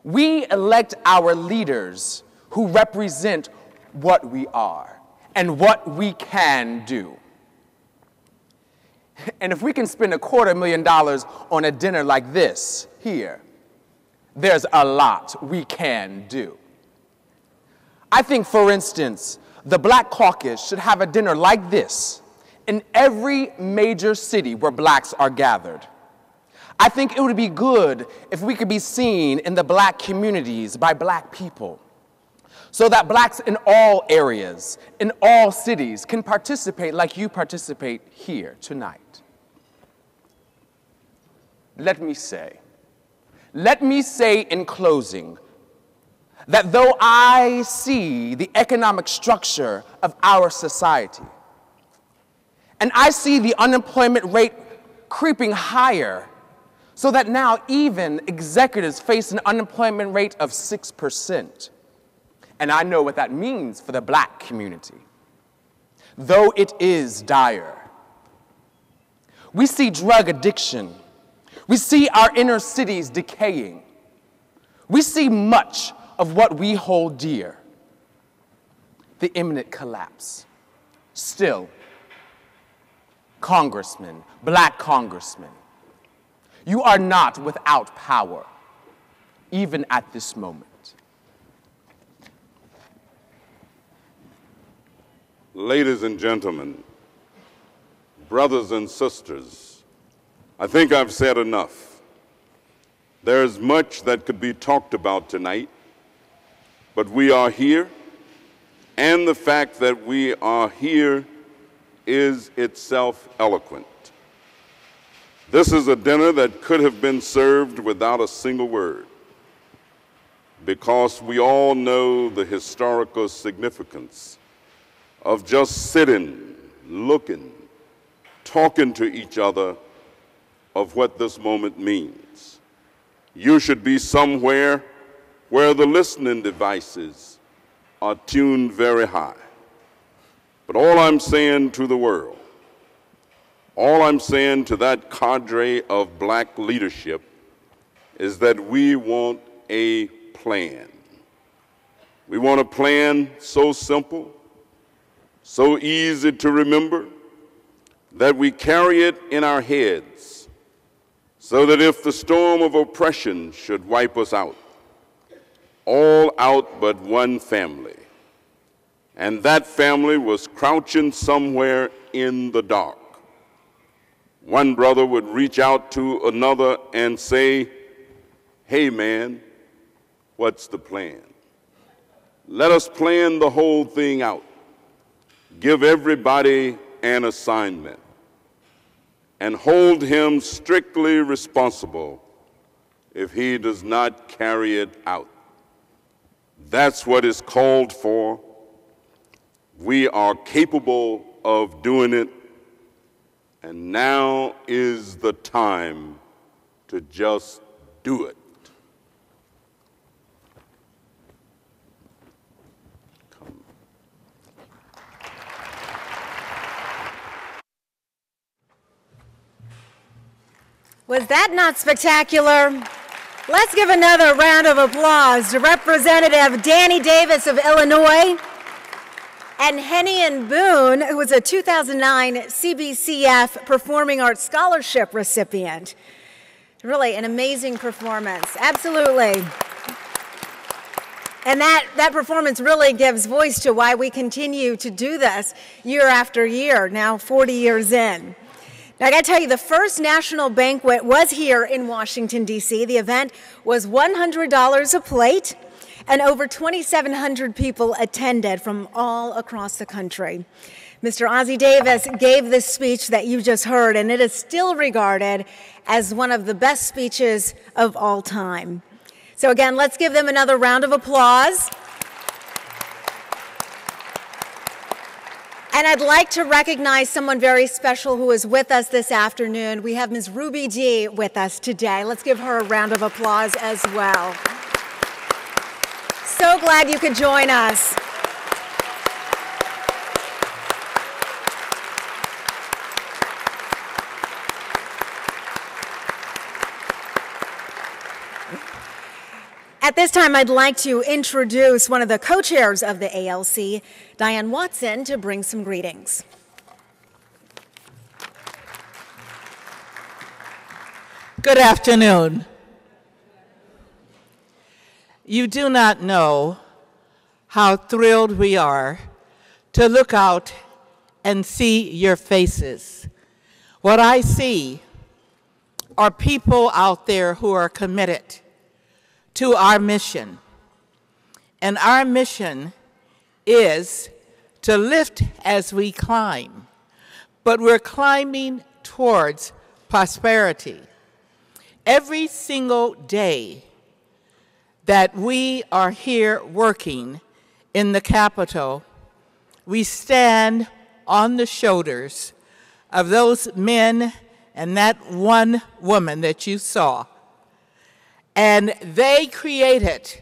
We elect our leaders who represent what we are and what we can do. And if we can spend $250,000 on a dinner like this here, there's a lot we can do. I think, for instance, the Black Caucus should have a dinner like this in every major city where blacks are gathered. I think it would be good if we could be seen in the black communities by black people, so that blacks in all areas, in all cities, can participate like you participate here tonight. Let me say in closing, that though I see the economic structure of our society, and I see the unemployment rate creeping higher, so that now even executives face an unemployment rate of 6%. And I know what that means for the black community, though it is dire. We see drug addiction. We see our inner cities decaying. We see much of what we hold dear, the imminent collapse. Still, congressmen, black congressmen, you are not without power, even at this moment. Ladies and gentlemen, brothers and sisters, I think I've said enough. There's much that could be talked about tonight, but we are here, and the fact that we are here is itself eloquent. This is a dinner that could have been served without a single word, because we all know the historical significance of just sitting, looking, talking to each other of what this moment means. You should be somewhere where the listening devices are tuned very high. But all I'm saying to the world, all I'm saying to that cadre of black leadership is that we want a plan. We want a plan so simple, so easy to remember, that we carry it in our heads so that if the storm of oppression should wipe us out, all out but one family, and that family was crouching somewhere in the dark, one brother would reach out to another and say, "Hey man, what's the plan? Let us plan the whole thing out. Give everybody an assignment and hold him strictly responsible if he does not carry it out." That's what is called for. We are capable of doing it, and now is the time to just do it. Was that not spectacular? Let's give another round of applause to Representative Danny Davis of Illinois and Henny Boone, who was a 2009 CBCF Performing Arts Scholarship recipient. Really an amazing performance, absolutely. And that performance really gives voice to why we continue to do this year after year, now 40 years in. Now, I got to tell you, the first national banquet was here in Washington, D.C. The event was $100 a plate, and over 2,700 people attended from all across the country. Mr. Ossie Davis gave this speech that you just heard, and it is still regarded as one of the best speeches of all time. So again, let's give them another round of applause. And I'd like to recognize someone very special who is with us this afternoon. We have Ms. Ruby Dee with us today. Let's give her a round of applause as well. So glad you could join us. At this time, I'd like to introduce one of the co-chairs of the ALC, Diane Watson, to bring some greetings. Good afternoon. You do not know how thrilled we are to look out and see your faces. What I see are people out there who are committed to our mission. And our mission is to lift as we climb, but we're climbing towards prosperity. Every single day that we are here working in the Capitol, we stand on the shoulders of those men and that one woman that you saw. And they created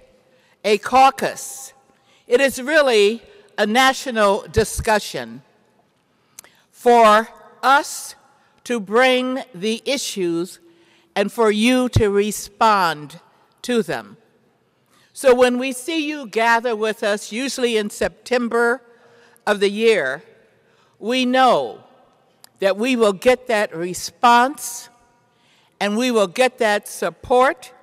a caucus. It is really a national discussion for us to bring the issues and for you to respond to them. So when we see you gather with us, usually in September of the year, we know that we will get that response and we will get that support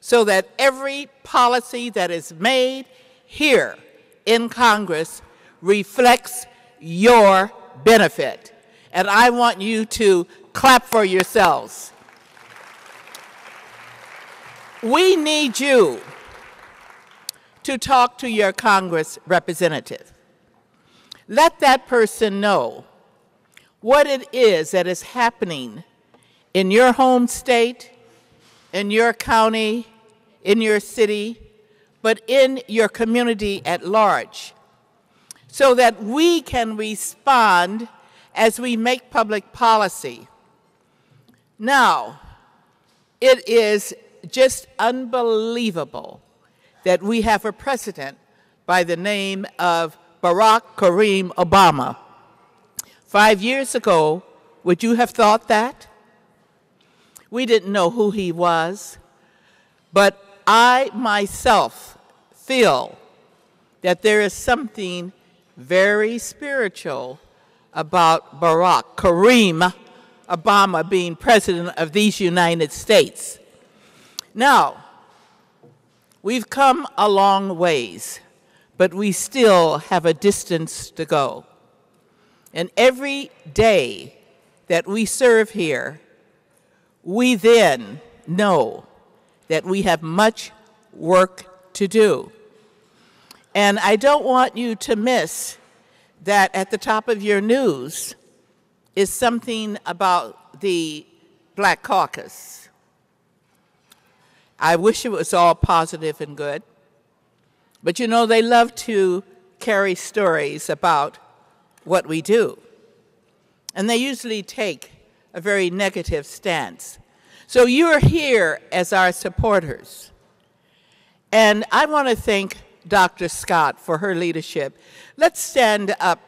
so that every policy that is made here in Congress reflects your benefit. And I want you to clap for yourselves. We need you to talk to your Congress representative. Let that person know what it is that is happening in your home state, in your county, in your city, but in your community at large, so that we can respond as we make public policy. Now, it is just unbelievable that we have a president by the name of Barack Kareem Obama. 5 years ago, would you have thought that? We didn't know who he was, but I myself feel that there is something very spiritual about Barack Kareem Obama being president of these United States. Now, we've come a long ways, but we still have a distance to go. And every day that we serve here, we then know that we have much work to do. And I don't want you to miss that at the top of your news is something about the Black Caucus. I wish it was all positive and good, but you know, they love to carry stories about what we do. And they usually take a very negative stance. So you're here as our supporters. And I want to thank Dr. Scott for her leadership. Let's stand up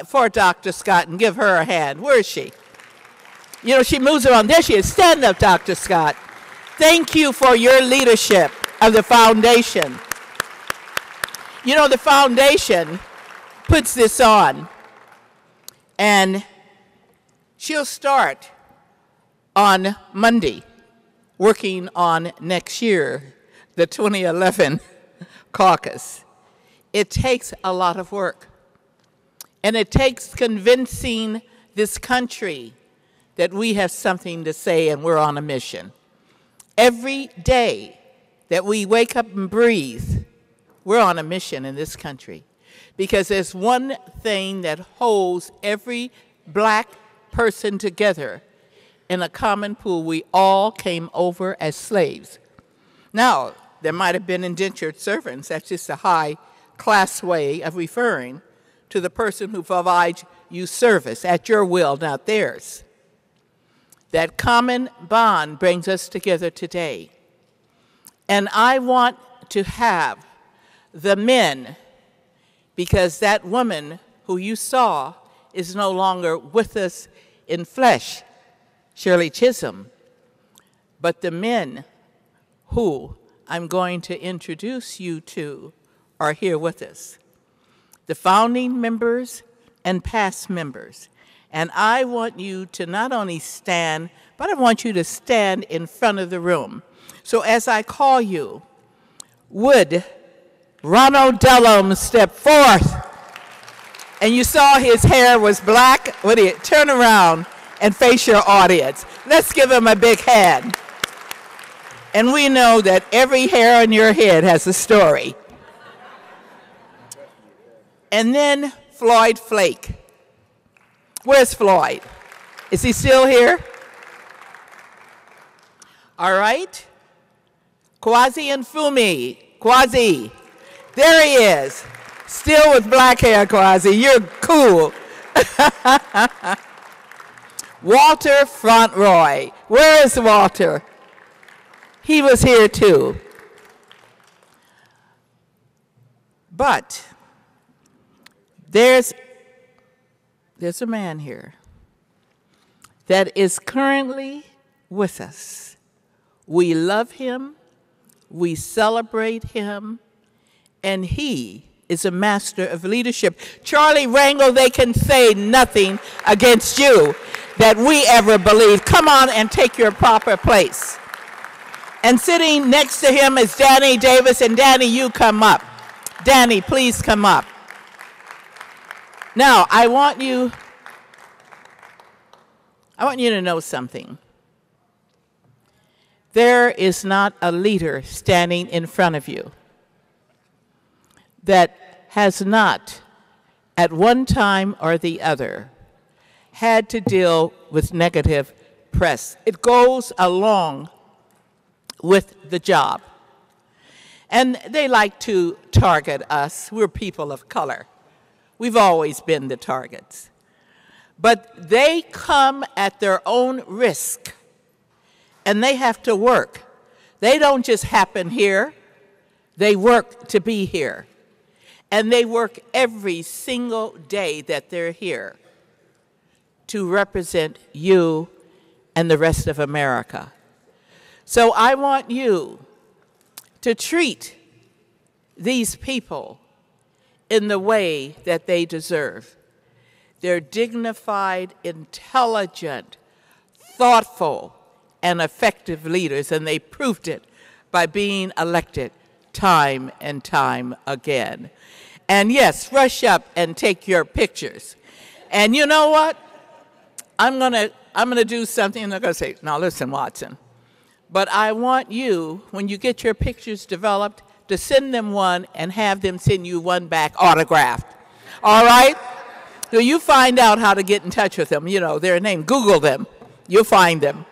for Dr. Scott and give her a hand. Where is she? You know, she moves around. There she is. Stand up, Dr. Scott. Thank you for your leadership of the foundation. You know, the foundation puts this on, and she'll start on Monday working on next year, the 2011 caucus. It takes a lot of work, and it takes convincing this country that we have something to say and we're on a mission. Every day that we wake up and breathe, we're on a mission in this country, because there's one thing that holds every black person together in a common pool. We all came over as slaves. Now, there might have been indentured servants. That's just a high-class way of referring to the person who provides you service at your will, not theirs. That common bond brings us together today. And I want to have the men, because that woman who you saw is no longer with us in flesh, Shirley Chisholm, but the men who I'm going to introduce you to are here with us. The founding members and past members. And I want you to not only stand, but I want you to stand in front of the room. So as I call you, would Ronald Dellum step forth? And you saw his hair was black. Would he turn around and face your audience? Let's give him a big hand. And we know that every hair on your head has a story. And then Floyd Flake. Where's Floyd? Is he still here? All right. Kwasi and Fumi. Kwasi. There he is. Still with black hair, Kwasi. You're cool. Walter Fauntleroy. Where is Walter? He was here too. But there's a man here that is currently with us. We love him, we celebrate him, and he is a master of leadership. Charlie Rangel, they can say nothing against you that we ever believe. Come on and take your proper place. And sitting next to him is Danny Davis, and Danny, you come up. Danny, please come up. Now, I want you to know something. There is not a leader standing in front of you that has not, at one time or the other, had to deal with negative press. It goes along with the job. And they like to target us. We're people of color. We've always been the targets. But they come at their own risk, and they have to work. They don't just happen here. They work to be here. And they work every single day that they're here to represent you and the rest of America. So I want you to treat these people in the way that they deserve. They're dignified, intelligent, thoughtful, and effective leaders, and they proved it by being elected time and time again. And yes, rush up and take your pictures. And you know what? I'm gonna do something, and they're gonna say, now listen, Watson, but I want you, when you get your pictures developed, to send them one and have them send you one back autographed. All right? So you find out how to get in touch with them. You know, their name, Google them. You'll find them.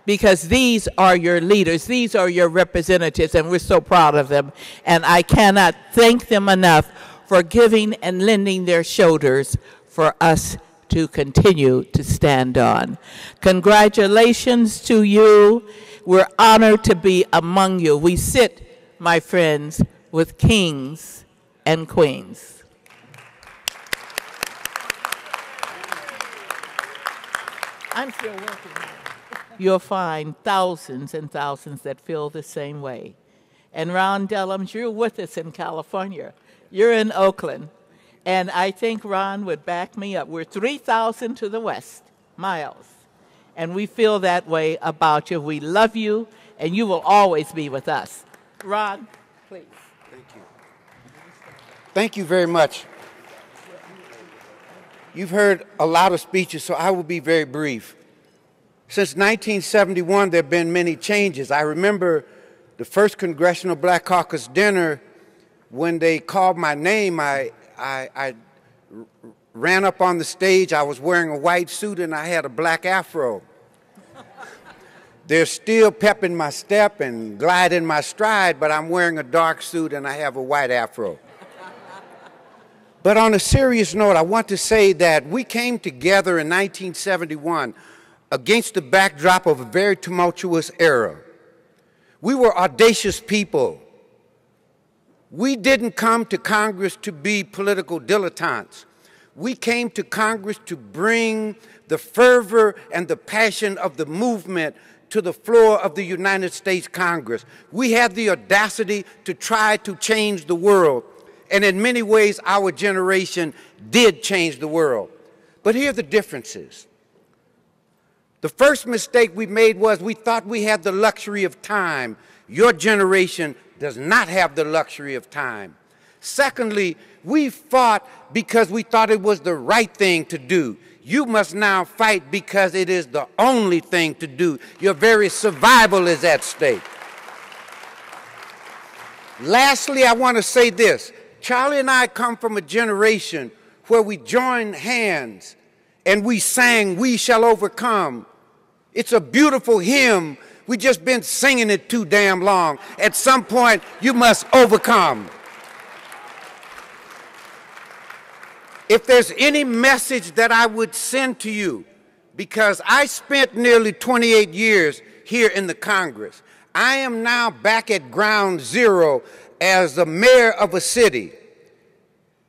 Because these are your leaders. These are your representatives, and we're so proud of them. And I cannot thank them enough for giving and lending their shoulders for us to continue to stand on. Congratulations to you. We're honored to be among you. We sit, my friends, with kings and queens. I'm still working. You'll find thousands and thousands that feel the same way. And Ron Dellums, you're with us in California. You're in Oakland. And I think Ron would back me up. We're 3,000 to the west, miles. And we feel that way about you. We love you, and you will always be with us. Ron, please. Thank you. Thank you very much. You've heard a lot of speeches, so I will be very brief. Since 1971, there have been many changes. I remember the first Congressional Black Caucus dinner, when they called my name, I ran up on the stage. I was wearing a white suit and I had a black afro. There's still pep in my step and glide in my stride, but I'm wearing a dark suit and I have a white afro. But on a serious note, I want to say that we came together in 1971 against the backdrop of a very tumultuous era. We were audacious people. We didn't come to Congress to be political dilettantes. We came to Congress to bring the fervor and the passion of the movement to the floor of the United States Congress. We had the audacity to try to change the world. And in many ways, our generation did change the world. But here are the differences. The first mistake we made was we thought we had the luxury of time. Your generation does not have the luxury of time. Secondly, we fought because we thought it was the right thing to do. You must now fight because it is the only thing to do. Your very survival is at stake. Lastly, I want to say this. Charlie and I come from a generation where we joined hands and we sang, "We Shall Overcome." It's a beautiful hymn. We've just been singing it too damn long. At some point, you must overcome. If there's any message that I would send to you, because I spent nearly 28 years here in the Congress, I am now back at ground zero as the mayor of a city.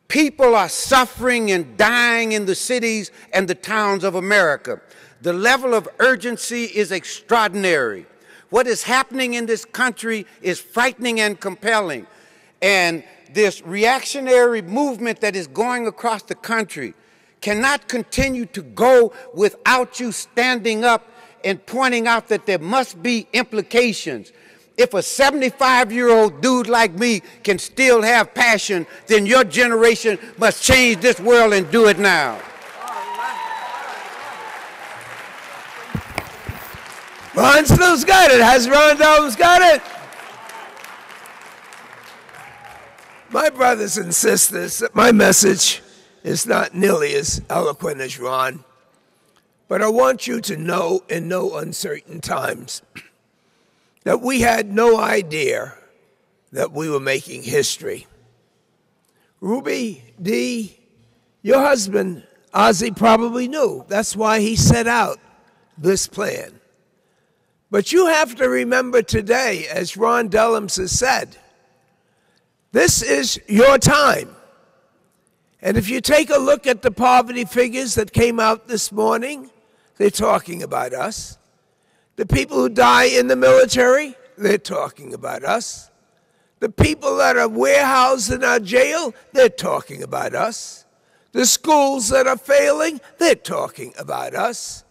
People are suffering and dying in the cities and the towns of America. The level of urgency is extraordinary. What is happening in this country is frightening and compelling. And this reactionary movement that is going across the country cannot continue to go without you standing up and pointing out that there must be implications. If a 75-year-old dude like me can still have passion, then your generation must change this world and do it now. Ron still's got it. Has Ron Dellums got it? My brothers and sisters, my message is not nearly as eloquent as Ron, but I want you to know in no uncertain times that we had no idea that we were making history. Ruby, Dee, your husband, Ozzie, probably knew. That's why he set out this plan. But you have to remember today, as Ron Dellums has said, this is your time. And if you take a look at the poverty figures that came out this morning, they're talking about us. The people who die in the military, they're talking about us. The people that are warehoused in our jail, they're talking about us. The schools that are failing, they're talking about us.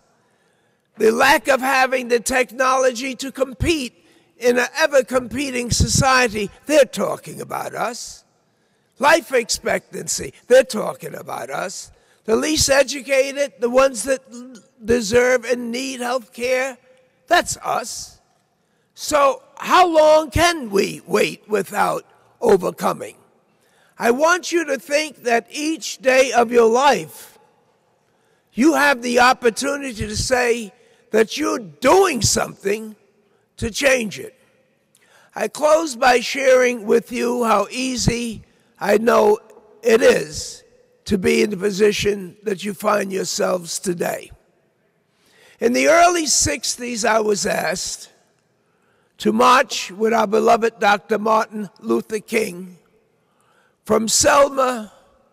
The lack of having the technology to compete in an ever-competing society, they're talking about us. Life expectancy, they're talking about us. The least educated, the ones that deserve and need health care, that's us. So how long can we wait without overcoming? I want you to think that each day of your life, you have the opportunity to say that you're doing something to change it. I close by sharing with you how easy I know it is to be in the position that you find yourselves today. In the early 60s, I was asked to march with our beloved Dr. Martin Luther King from Selma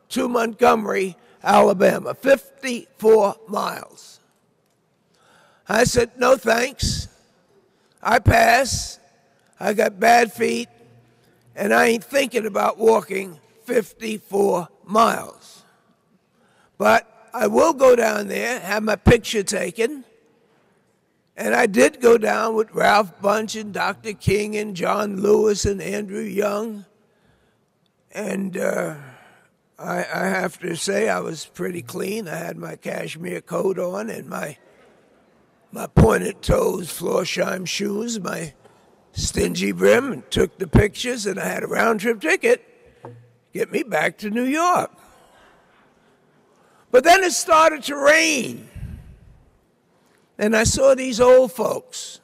to Montgomery, Alabama, 54 miles. I said, no thanks. I pass. I got bad feet, and I ain't thinking about walking 54 miles. But I will go down there, have my picture taken. And I did go down with Ralph Bunche and Dr. King and John Lewis and Andrew Young. And I have to say I was pretty clean. I had my cashmere coat on and my pointed toes, floor-shine shoes, my stingy brim, and took the pictures, and I had a round-trip ticket to get me back to New York. But then it started to rain. And I saw these old folks.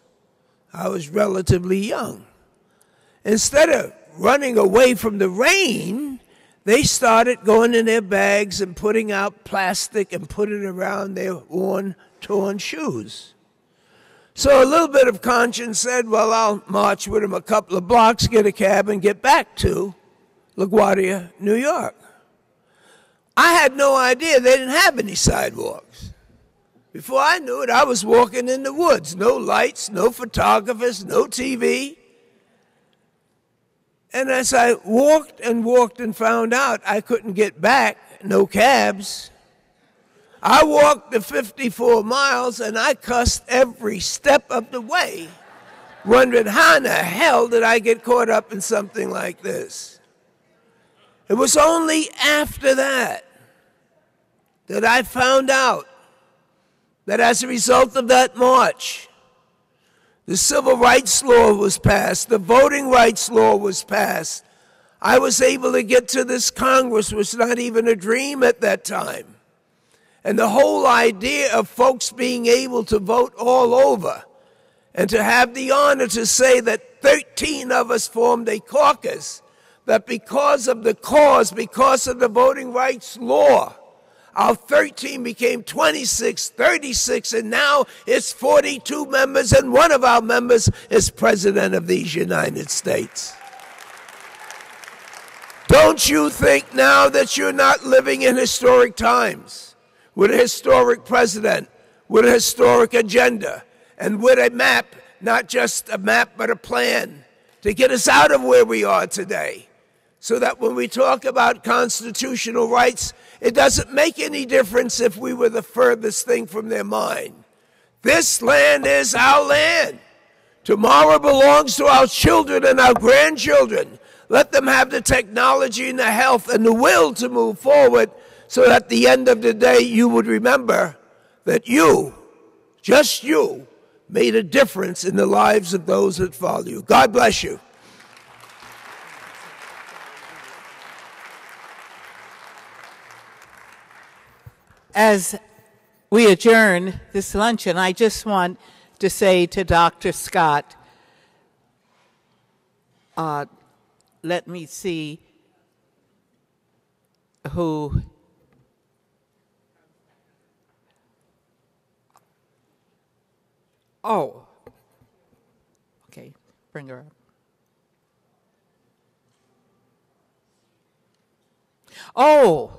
I was relatively young. Instead of running away from the rain, they started going in their bags and putting out plastic and putting it around their worn, torn shoes. So a little bit of conscience said, well, I'll march with them a couple of blocks, get a cab, and get back to LaGuardia, New York. I had no idea they didn't have any sidewalks. Before I knew it, I was walking in the woods. No lights, no photographers, no TV. And as I walked and found out I couldn't get back, no cabs, I walked the 54 miles and I cussed every step of the way, wondering how in the hell did I get caught up in something like this? It was only after that that I found out that as a result of that march, the civil rights law was passed, the voting rights law was passed. I was able to get to this Congress, which was not even a dream at that time. And the whole idea of folks being able to vote all over and to have the honor to say that 13 of us formed a caucus, that because of the cause, because of the voting rights law, our 13 became 26, 36, and now it's 42 members, and one of our members is President of these United States. Don't you think now that you're not living in historic times, with a historic president, with a historic agenda, and with a map, not just a map, but a plan to get us out of where we are today, so that when we talk about constitutional rights, it doesn't make any difference if we were the furthest thing from their mind. This land is our land. Tomorrow belongs to our children and our grandchildren. Let them have the technology and the health and the will to move forward, so that at the end of the day you would remember that you, just you, made a difference in the lives of those that follow you. God bless you. As we adjourn this luncheon, I just want to say to Dr. Scott, let me see who. Oh, okay, bring her up. Oh,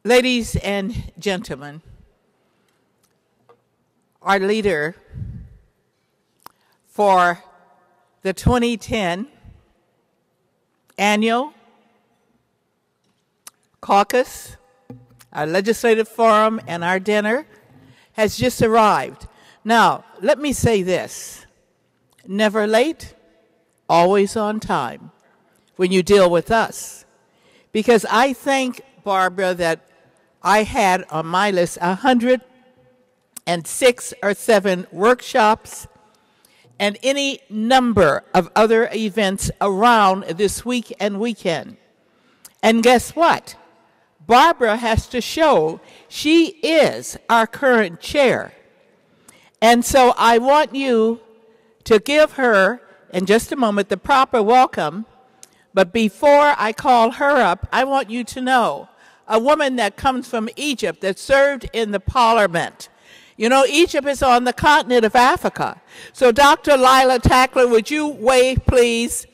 Ladies and gentlemen, our leader for the 2010 annual caucus, our legislative forum, and our dinner has just arrived. Now, let me say this: never late, always on time when you deal with us. Because I thank Barbara that I had on my list 106 or 7 workshops and any number of other events around this week and weekend. And guess what? Barbara has to show she is our current chair. And so I want you to give her, in just a moment, the proper welcome. But before I call her up, I want you to know a woman that comes from Egypt that served in the parliament. You know, Egypt is on the continent of Africa. So Dr. Lila Tackler, would you wave, please?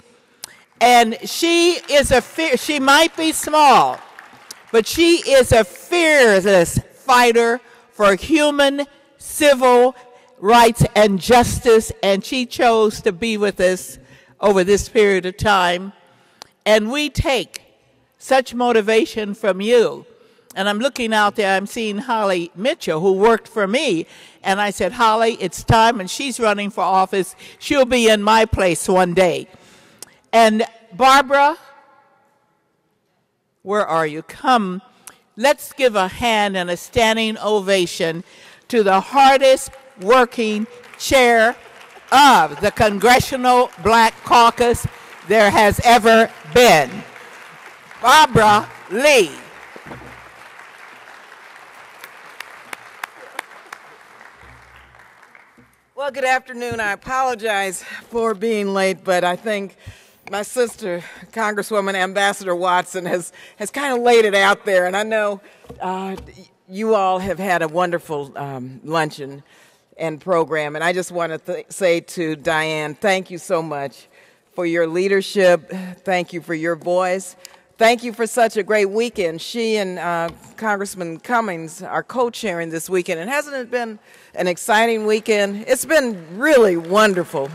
And she is she might be small, but she is a fearless fighter for human, civil rights and justice, and she chose to be with us over this period of time. And we take such motivation from you. And I'm looking out there, I'm seeing Holly Mitchell, who worked for me. And I said, Holly, it's time, and she's running for office. She'll be in my place one day. And Barbara, where are you? Come, let's give a hand and a standing ovation to the hardest working chair of the Congressional Black Caucus there has ever been, Barbara Lee. Well, good afternoon. I apologize for being late, but I think my sister, Congresswoman Ambassador Watson, has kind of laid it out there. And I know you all have had a wonderful luncheon and program. And I just want to say to Diane, thank you so much for your leadership. Thank you for your voice. Thank you for such a great weekend. She and Congressman Cummings are co-chairing this weekend. And hasn't it been an exciting weekend? It's been really wonderful.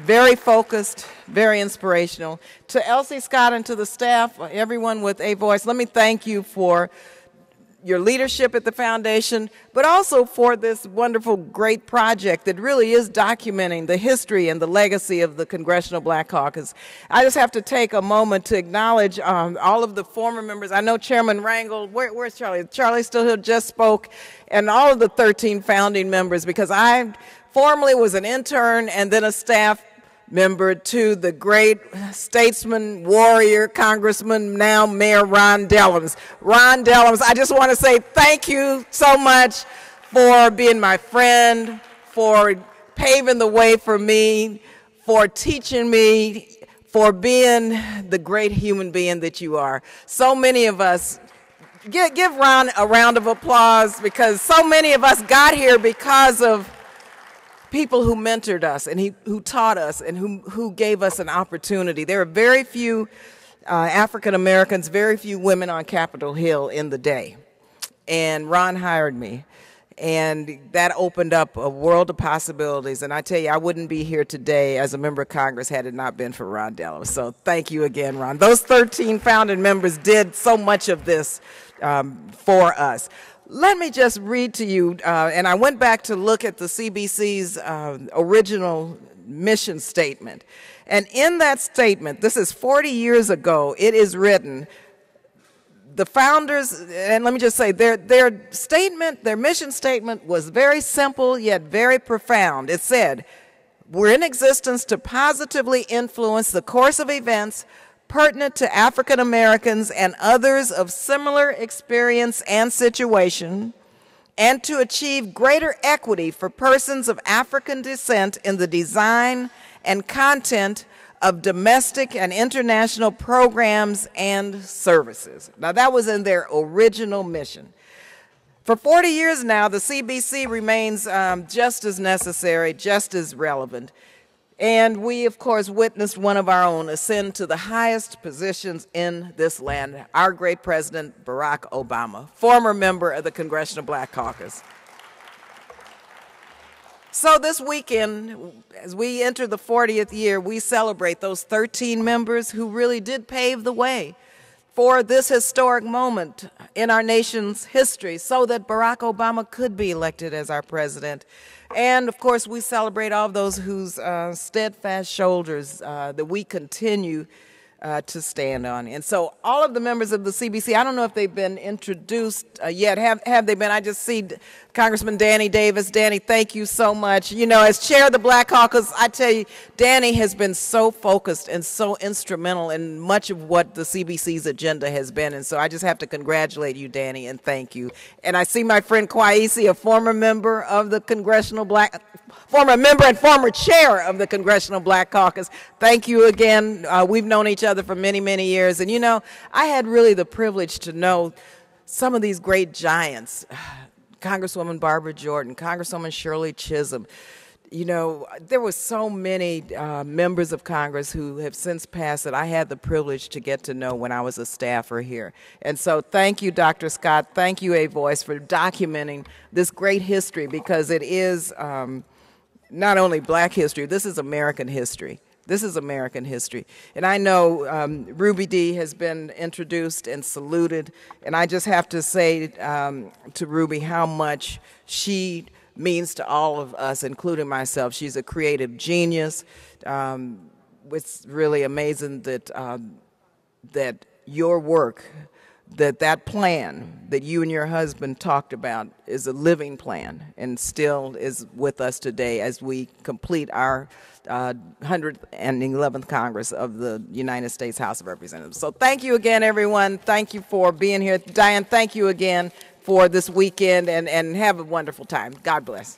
Very focused, very inspirational. To Elsie Scott and to the staff, everyone with a voice, let me thank you for your leadership at the foundation, but also for this wonderful, great project that really is documenting the history and the legacy of the Congressional Black Caucus. I just have to take a moment to acknowledge all of the former members. I know Chairman Rangel, where's Charlie? Charlie still here, just spoke, and all of the 13 founding members, because I formerly was an intern and then a staff member to the great statesman, warrior, congressman, now Mayor Ron Dellums. Ron Dellums, I just want to say thank you so much for being my friend, for paving the way for me, for teaching me, for being the great human being that you are. So many of us, give Ron a round of applause, because so many of us got here because of people who mentored us and who taught us and who gave us an opportunity. There are very few African Americans, very few women on Capitol Hill in the day. And Ron hired me. And that opened up a world of possibilities. And I tell you, I wouldn't be here today as a member of Congress had it not been for Ron Dellums. So thank you again, Ron. Those 13 founding members did so much of this for us. Let me just read to you, and I went back to look at the CBC's original mission statement. And in that statement, this is 40 years ago, it is written, the founders, and let me just say, their statement, their mission statement was very simple yet very profound. It said, we're in existence to positively influence the course of events pertinent to African Americans and others of similar experience and situation, and to achieve greater equity for persons of African descent in the design and content of domestic and international programs and services. Now, that was in their original mission. For 40 years now, the CBC remains just as necessary, just as relevant. And we, of course, witnessed one of our own ascend to the highest positions in this land, our great President, Barack Obama, former member of the Congressional Black Caucus. So this weekend, as we enter the 40th year, we celebrate those 13 members who really did pave the way for this historic moment in our nation's history so that Barack Obama could be elected as our president. And, of course, we celebrate all of those whose steadfast shoulders that we continue to stand on. And so all of the members of the CBC, I don't know if they've been introduced yet. Have they been? I just see Congressman Danny Davis. Danny, thank you so much. You know, as chair of the Black Caucus, I tell you, Danny has been so focused and so instrumental in much of what the CBC's agenda has been. And so I just have to congratulate you, Danny, and thank you. And I see my friend Kwaisi, a former member of the former member and former chair of the Congressional Black Caucus. Thank you again. We've known each other for many, many years. And, you know, I had really the privilege to know some of these great giants, Congresswoman Barbara Jordan, Congresswoman Shirley Chisholm. You know, there were so many members of Congress who have since passed that I had the privilege to get to know when I was a staffer here. And so thank you, Dr. Scott. Thank you, A Voice, for documenting this great history, because it is not only black history, this is American history. This is American history. And I know Ruby Dee has been introduced and saluted, and I just have to say to Ruby how much she means to all of us, including myself. She's a creative genius. It's really amazing that, that your work, that plan that you and your husband talked about is a living plan and still is with us today as we complete our 111th Congress of the United States House of Representatives. So thank you again, everyone. Thank you for being here. Diane, thank you again for this weekend, and have a wonderful time. God bless.